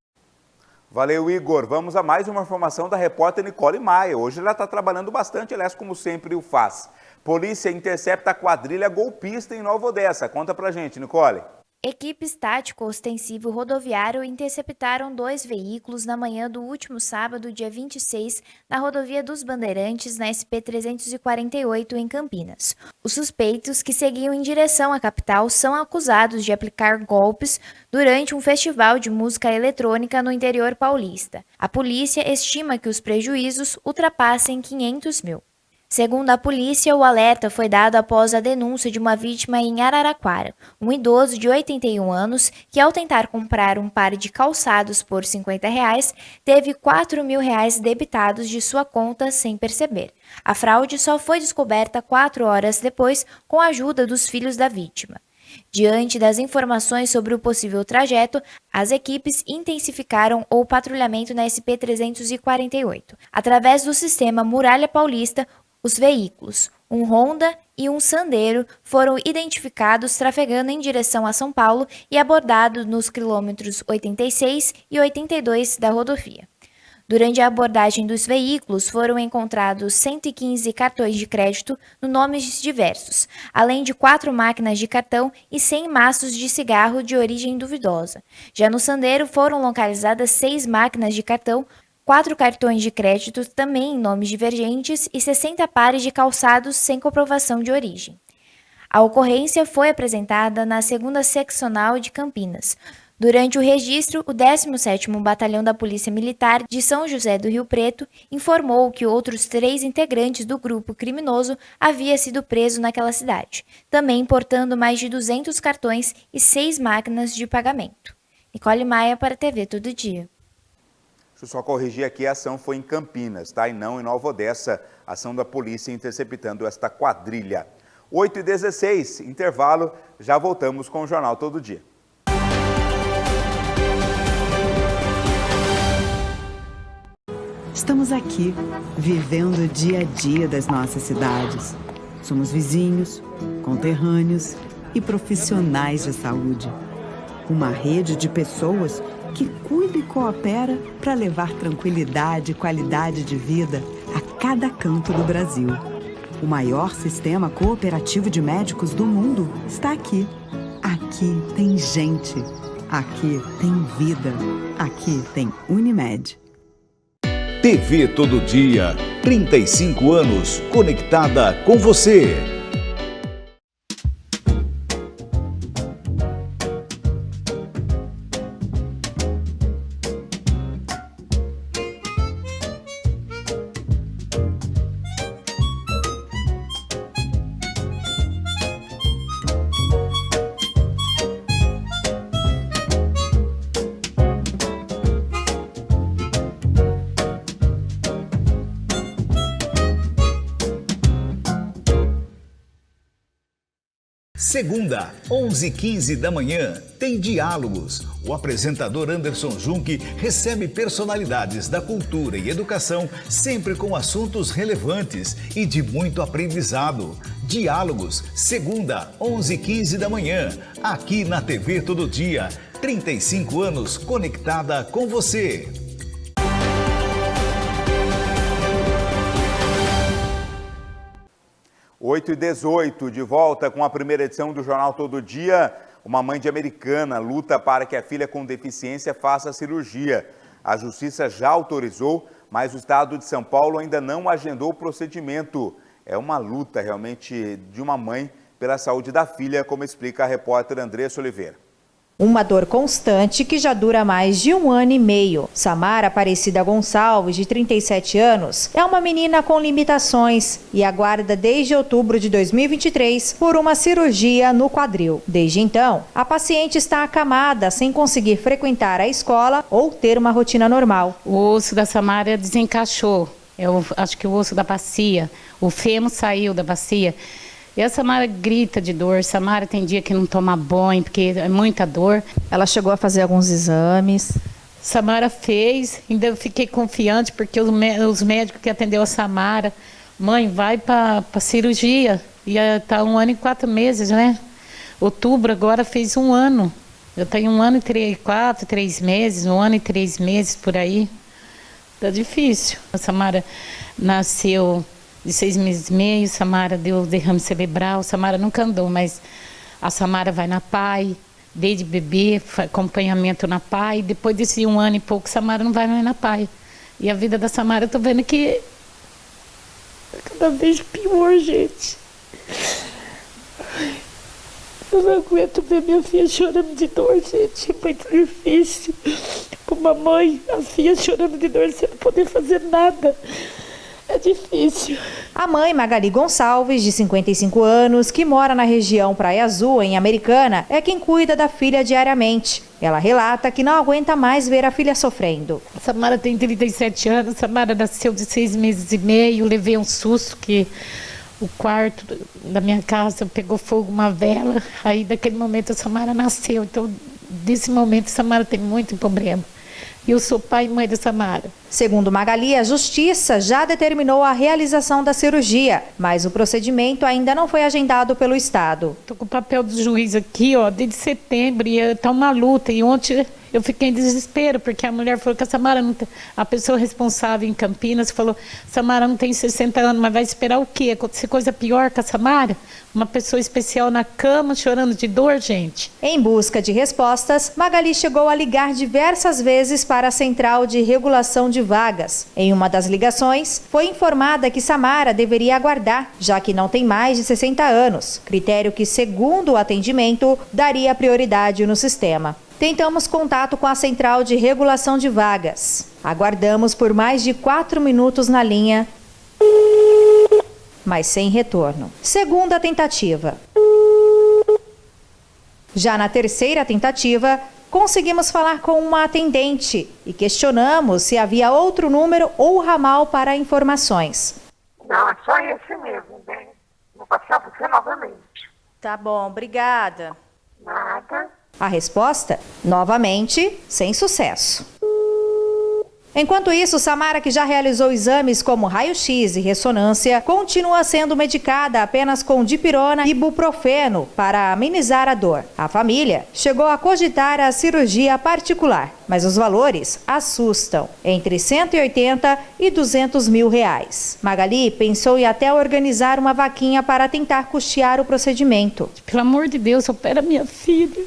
Valeu, Igor. Vamos a mais uma informação da repórter Nicole Maia. Hoje ela está trabalhando bastante, aliás, como sempre o faz. Polícia intercepta a quadrilha golpista em Nova Odessa. Conta pra gente, Nicole. Equipes tático-ostensivo rodoviário interceptaram 2 veículos na manhã do último sábado, dia 26, na rodovia dos Bandeirantes, na SP-348, em Campinas. Os suspeitos, que seguiam em direção à capital, são acusados de aplicar golpes durante um festival de música eletrônica no interior paulista. A polícia estima que os prejuízos ultrapassem 500 mil. Segundo a polícia, o alerta foi dado após a denúncia de uma vítima em Araraquara, um idoso de 81 anos que, ao tentar comprar um par de calçados por R$50, teve R$4.000 debitados de sua conta sem perceber. A fraude só foi descoberta 4 horas depois com a ajuda dos filhos da vítima. Diante das informações sobre o possível trajeto, as equipes intensificaram o patrulhamento na SP-348. Através do sistema Muralha Paulista, os veículos, um Honda e um Sandero, foram identificados trafegando em direção a São Paulo e abordados nos quilômetros 86 e 82 da rodovia. Durante a abordagem dos veículos, foram encontrados 115 cartões de crédito no nomes diversos, além de 4 máquinas de cartão e 100 maços de cigarro de origem duvidosa. Já no Sandero, foram localizadas 6 máquinas de cartão, 4 cartões de crédito também em nomes divergentes e 60 pares de calçados sem comprovação de origem. A ocorrência foi apresentada na 2ª Seccional de Campinas. Durante o registro, o 17º Batalhão da Polícia Militar de São José do Rio Preto informou que outros 3 integrantes do grupo criminoso haviam sido presos naquela cidade, também portando mais de 200 cartões e 6 máquinas de pagamento. Nicole Maia para a TV Todo Dia. Deixa eu só corrigir aqui, a ação foi em Campinas, tá? E não em Nova Odessa, a ação da polícia interceptando esta quadrilha. 8h16, intervalo, já voltamos com o Jornal Todo Dia. Estamos aqui, vivendo o dia a dia das nossas cidades. Somos vizinhos, conterrâneos e profissionais de saúde. Uma rede de pessoas que cuida e coopera para levar tranquilidade e qualidade de vida a cada canto do Brasil. O maior sistema cooperativo de médicos do mundo está aqui. Aqui tem gente. Aqui tem vida. Aqui tem Unimed. TV Todo Dia, 35 anos conectada com você. Segunda, 11h15 da manhã, tem Diálogos. O apresentador Anderson Junque recebe personalidades da cultura e educação, sempre com assuntos relevantes e de muito aprendizado. Diálogos, segunda, 11h15 da manhã, aqui na TV Todo Dia. 35 anos conectada com você. 8h18, de volta com a primeira edição do Jornal Todo Dia. Uma mãe de Americana luta para que a filha com deficiência faça a cirurgia. A Justiça já autorizou, mas o Estado de São Paulo ainda não agendou o procedimento. É uma luta realmente de uma mãe pela saúde da filha, como explica a repórter Andressa Oliveira. Uma dor constante que já dura mais de 1 ano e meio. Samara Aparecida Gonçalves, de 37 anos, é uma menina com limitações e aguarda desde outubro de 2023 por uma cirurgia no quadril. Desde então, a paciente está acamada, sem conseguir frequentar a escola ou ter uma rotina normal. O osso da Samara desencaixou. Eu acho que o osso da bacia, o fêmur saiu da bacia. E a Samara grita de dor. Samara tem dia que não toma banho, porque é muita dor. Ela chegou a fazer alguns exames. Samara fez, ainda eu fiquei confiante, porque os médicos que atendeu a Samara, mãe, vai para cirurgia. E está 1 ano e 4 meses, né? Outubro agora fez 1 ano. Eu tenho 1 ano e 3 meses, 1 ano e 3 meses por aí. Tá difícil. A Samara nasceu de 6 meses e meio, Samara deu derrame cerebral, Samara nunca andou, mas a Samara vai na PAI, desde bebê, acompanhamento na PAI, depois desse 1 ano e pouco, Samara não vai mais na PAI. E a vida da Samara, eu tô vendo que é cada vez pior, gente. Eu não aguento ver minha filha chorando de dor, gente, é muito difícil. Para uma mãe, a filha chorando de dor sem não poder fazer nada. É difícil. A mãe, Magali Gonçalves, de 55 anos, que mora na região Praia Azul, em Americana, é quem cuida da filha diariamente. Ela relata que não aguenta mais ver a filha sofrendo. A Samara tem 37 anos, a Samara nasceu de 6 meses e meio, levei um susto que o quarto da minha casa pegou fogo, uma vela, aí daquele momento a Samara nasceu. Então, desse momento, a Samara tem muito problema. E eu sou pai e mãe da Samara. Segundo Magali, a Justiça já determinou a realização da cirurgia, mas o procedimento ainda não foi agendado pelo Estado. Estou com o papel do juiz aqui, ó, desde setembro, e está uma luta. E ontem eu fiquei em desespero, porque a mulher falou que a Samara não tem... A pessoa responsável em Campinas falou: Samara não tem 60 anos, mas vai esperar o quê? Acontecer coisa pior com a Samara? Uma pessoa especial na cama, chorando de dor, gente. Em busca de respostas, Magali chegou a ligar diversas vezes para a Central de Regulação de Vagas. Em uma das ligações, foi informada que Samara deveria aguardar, já que não tem mais de 60 anos, critério que, segundo o atendimento, daria prioridade no sistema. Tentamos contato com a Central de Regulação de Vagas. Aguardamos por mais de 4 minutos na linha, mas sem retorno. Segunda tentativa. Já na terceira tentativa, conseguimos falar com uma atendente e questionamos se havia outro número ou ramal para informações. Não, é só esse mesmo, né? Vou passar por você novamente. Tá bom, obrigada. Nada. A resposta, novamente, sem sucesso. Enquanto isso, Samara, que já realizou exames como raio-x e ressonância, continua sendo medicada apenas com dipirona e ibuprofeno para amenizar a dor. A família chegou a cogitar a cirurgia particular, mas os valores assustam, entre 180 e 200 mil reais. Magali pensou em até organizar uma vaquinha para tentar custear o procedimento. Pelo amor de Deus, opera minha filha.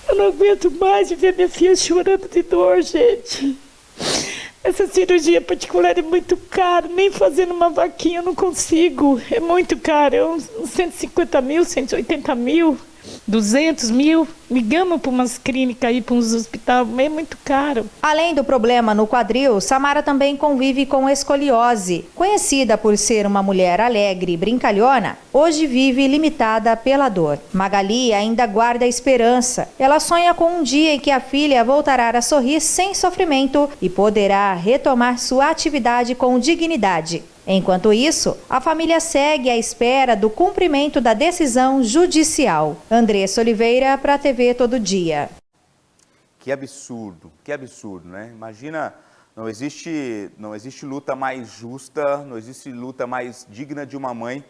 Eu não aguento mais de ver minha filha chorando de dor, gente. Essa cirurgia particular é muito cara, nem fazendo uma vaquinha eu não consigo. É muito caro, é uns 150 mil, 180 mil, 200 mil. Ligamos para umas clínicas aí, para uns hospitais, é muito caro. Além do problema no quadril, Samara também convive com escoliose. Conhecida por ser uma mulher alegre e brincalhona, hoje vive limitada pela dor. Magali ainda guarda esperança. Ela sonha com um dia em que a filha voltará a sorrir sem sofrimento e poderá retomar sua atividade com dignidade. Enquanto isso, a família segue à espera do cumprimento da decisão judicial. Andressa Oliveira, para a TV Todo Dia. Que absurdo, né? Imagina, não existe luta mais justa, não existe luta mais digna de uma mãe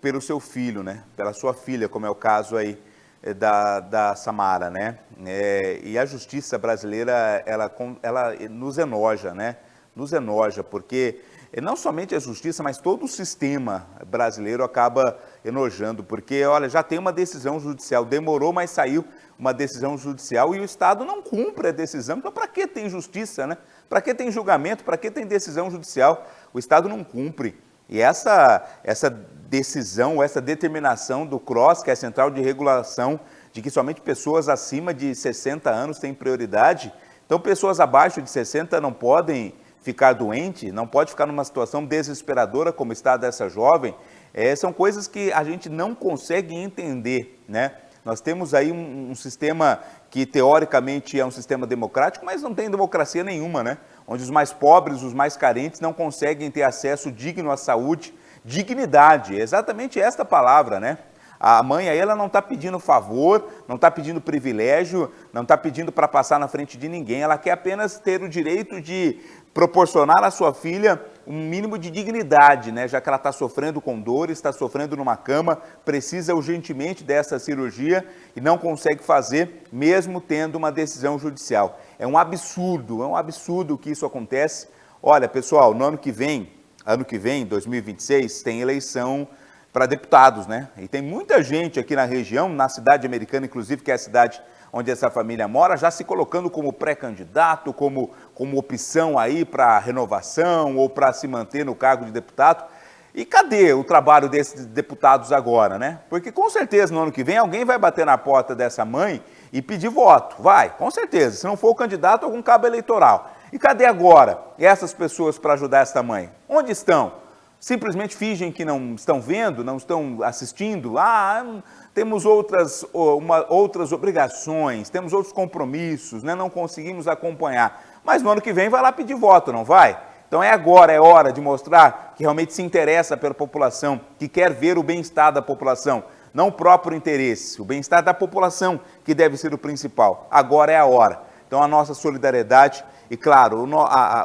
pelo seu filho, né? Pela sua filha, como é o caso aí da Samara, né? E a justiça brasileira, ela nos enoja, né? Nos enoja, porque não somente a justiça, mas todo o sistema brasileiro acaba enojando, porque, olha, já tem uma decisão judicial, demorou, mas saiu uma decisão judicial e o Estado não cumpre a decisão. Então, para que tem justiça, né? Para que tem julgamento? Para que tem decisão judicial? O Estado não cumpre. E essa decisão, essa determinação do CROSS, que é a Central de Regulação, de que somente pessoas acima de 60 anos têm prioridade, então pessoas abaixo de 60 não podem ficar doente, não pode ficar numa situação desesperadora como está dessa jovem, são coisas que a gente não consegue entender, né? Nós temos aí um sistema que teoricamente é um sistema democrático, mas não tem democracia nenhuma, né? Onde os mais pobres, os mais carentes não conseguem ter acesso digno à saúde, dignidade, é exatamente esta palavra, né? A mãe aí, ela não está pedindo favor, não está pedindo privilégio, não está pedindo para passar na frente de ninguém, ela quer apenas ter o direito de proporcionar à sua filha um mínimo de dignidade, né? Já que ela está sofrendo com dores, está sofrendo numa cama, precisa urgentemente dessa cirurgia e não consegue fazer, mesmo tendo uma decisão judicial. É um absurdo que isso acontece. Olha, pessoal, no ano que vem, 2026, tem eleição para deputados, né? E tem muita gente aqui na região, na cidade americana, inclusive, que é a cidade onde essa família mora, já se colocando como pré-candidato, como opção aí para renovação ou para se manter no cargo de deputado. E cadê o trabalho desses deputados agora, né? Porque com certeza no ano que vem alguém vai bater na porta dessa mãe e pedir voto. Vai, com certeza. Se não for o candidato, algum cabo eleitoral. E cadê agora essas pessoas para ajudar essa mãe? Onde estão? Simplesmente fingem que não estão vendo, não estão assistindo. Temos outras obrigações, temos outros compromissos, né? Não conseguimos acompanhar. Mas no ano que vem vai lá pedir voto, não vai? Então é agora, é hora de mostrar que realmente se interessa pela população, que quer ver o bem-estar da população, não o próprio interesse, o bem-estar da população que deve ser o principal. Agora é a hora. Então a nossa solidariedade e, claro,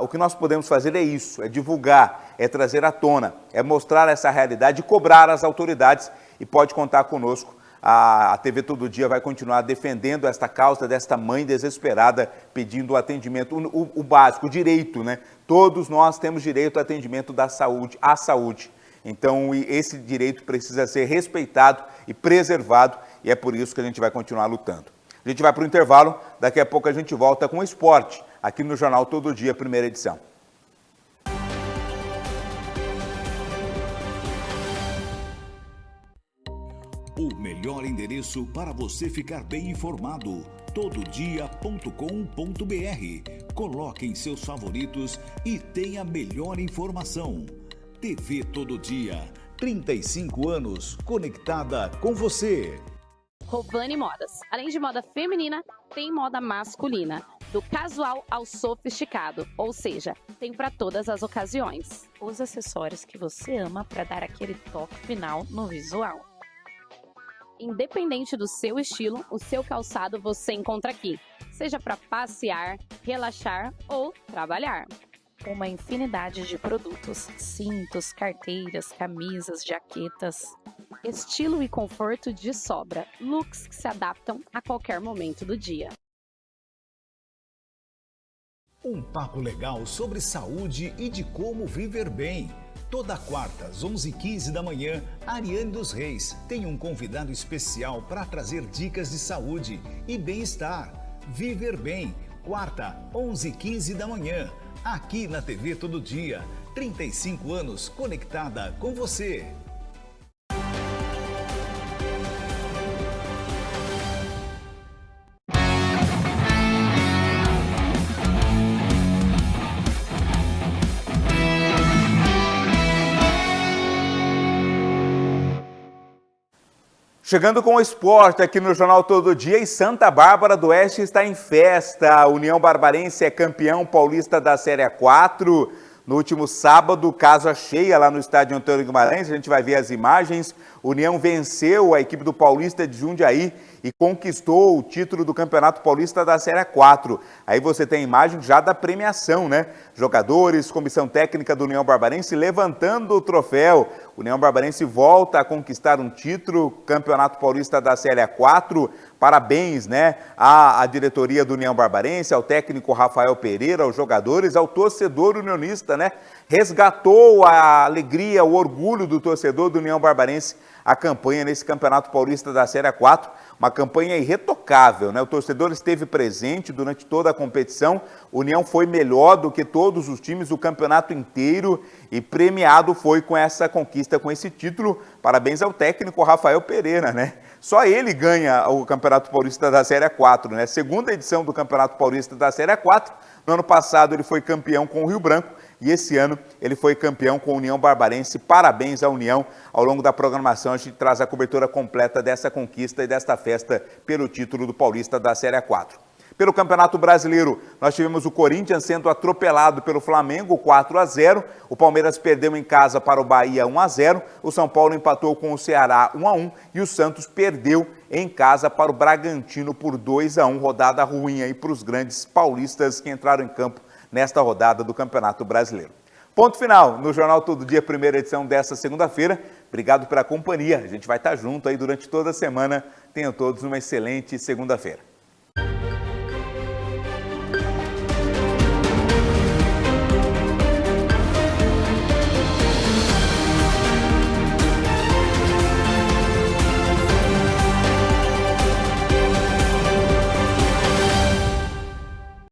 o que nós podemos fazer é isso, é divulgar, é trazer à tona, é mostrar essa realidade e cobrar as autoridades, e pode contar conosco. A TV Todo Dia vai continuar defendendo esta causa desta mãe desesperada, pedindo o atendimento, o básico, o direito, né? Todos nós temos direito ao atendimento da saúde, à saúde. Então, esse direito precisa ser respeitado e preservado, e é por isso que a gente vai continuar lutando. A gente vai para o intervalo, daqui a pouco a gente volta com o esporte, aqui no Jornal Todo Dia, primeira edição. O melhor endereço para você ficar bem informado, tododia.com.br. Coloque em seus favoritos e tenha a melhor informação. TV Todo Dia, 35 anos conectada com você. Rovani Modas. Além de moda feminina, tem moda masculina. Do casual ao sofisticado, ou seja, tem para todas as ocasiões. Os acessórios que você ama para dar aquele toque final no visual. Independente do seu estilo, o seu calçado você encontra aqui, seja para passear, relaxar ou trabalhar. Uma infinidade de produtos, cintos, carteiras, camisas, jaquetas. Estilo e conforto de sobra, looks que se adaptam a qualquer momento do dia. Um papo legal sobre saúde e de como viver bem. Toda quarta, às 11h15 da manhã, Ariane dos Reis tem um convidado especial para trazer dicas de saúde e bem-estar. Viver bem, quarta, 11h15 da manhã, aqui na TV Todo Dia. 35 anos conectada com você. Chegando com o esporte aqui no Jornal Todo Dia, e Santa Bárbara do Oeste está em festa. A União Barbarense é campeão paulista da Série A4. No último sábado, casa cheia lá no estádio Antônio Guimarães, a gente vai ver as imagens. União venceu a equipe do Paulista de Jundiaí e conquistou o título do Campeonato Paulista da Série A4. Aí você tem a imagem já da premiação, né? Jogadores, comissão técnica do União Barbarense levantando o troféu. União Barbarense volta a conquistar um título, Campeonato Paulista da Série A4. Parabéns, né, à diretoria do União Barbarense, ao técnico Rafael Pereira, aos jogadores, ao torcedor unionista, né? Resgatou a alegria, o orgulho do torcedor do União Barbarense, a campanha nesse Campeonato Paulista da Série A4, uma campanha irretocável, né? O torcedor esteve presente durante toda a competição, União foi melhor do que todos os times do campeonato inteiro e premiado foi com essa conquista, com esse título. Parabéns ao técnico Rafael Pereira, né? Só ele ganha o Campeonato Paulista da Série A4, né? Segunda edição do Campeonato Paulista da Série A4. No ano passado ele foi campeão com o Rio Branco e esse ano ele foi campeão com a União Barbarense. Parabéns à União. Ao longo da programação a gente traz a cobertura completa dessa conquista e desta festa pelo título do Paulista da Série A4. Pelo Campeonato Brasileiro, nós tivemos o Corinthians sendo atropelado pelo Flamengo 4-0, o Palmeiras perdeu em casa para o Bahia 1-0, o São Paulo empatou com o Ceará 1-1 e o Santos perdeu em casa para o Bragantino por 2-1, rodada ruim aí para os grandes paulistas que entraram em campo nesta rodada do Campeonato Brasileiro. Ponto final no Jornal Todo Dia, primeira edição desta segunda-feira. Obrigado pela companhia, a gente vai estar junto aí durante toda a semana. Tenham todos uma excelente segunda-feira.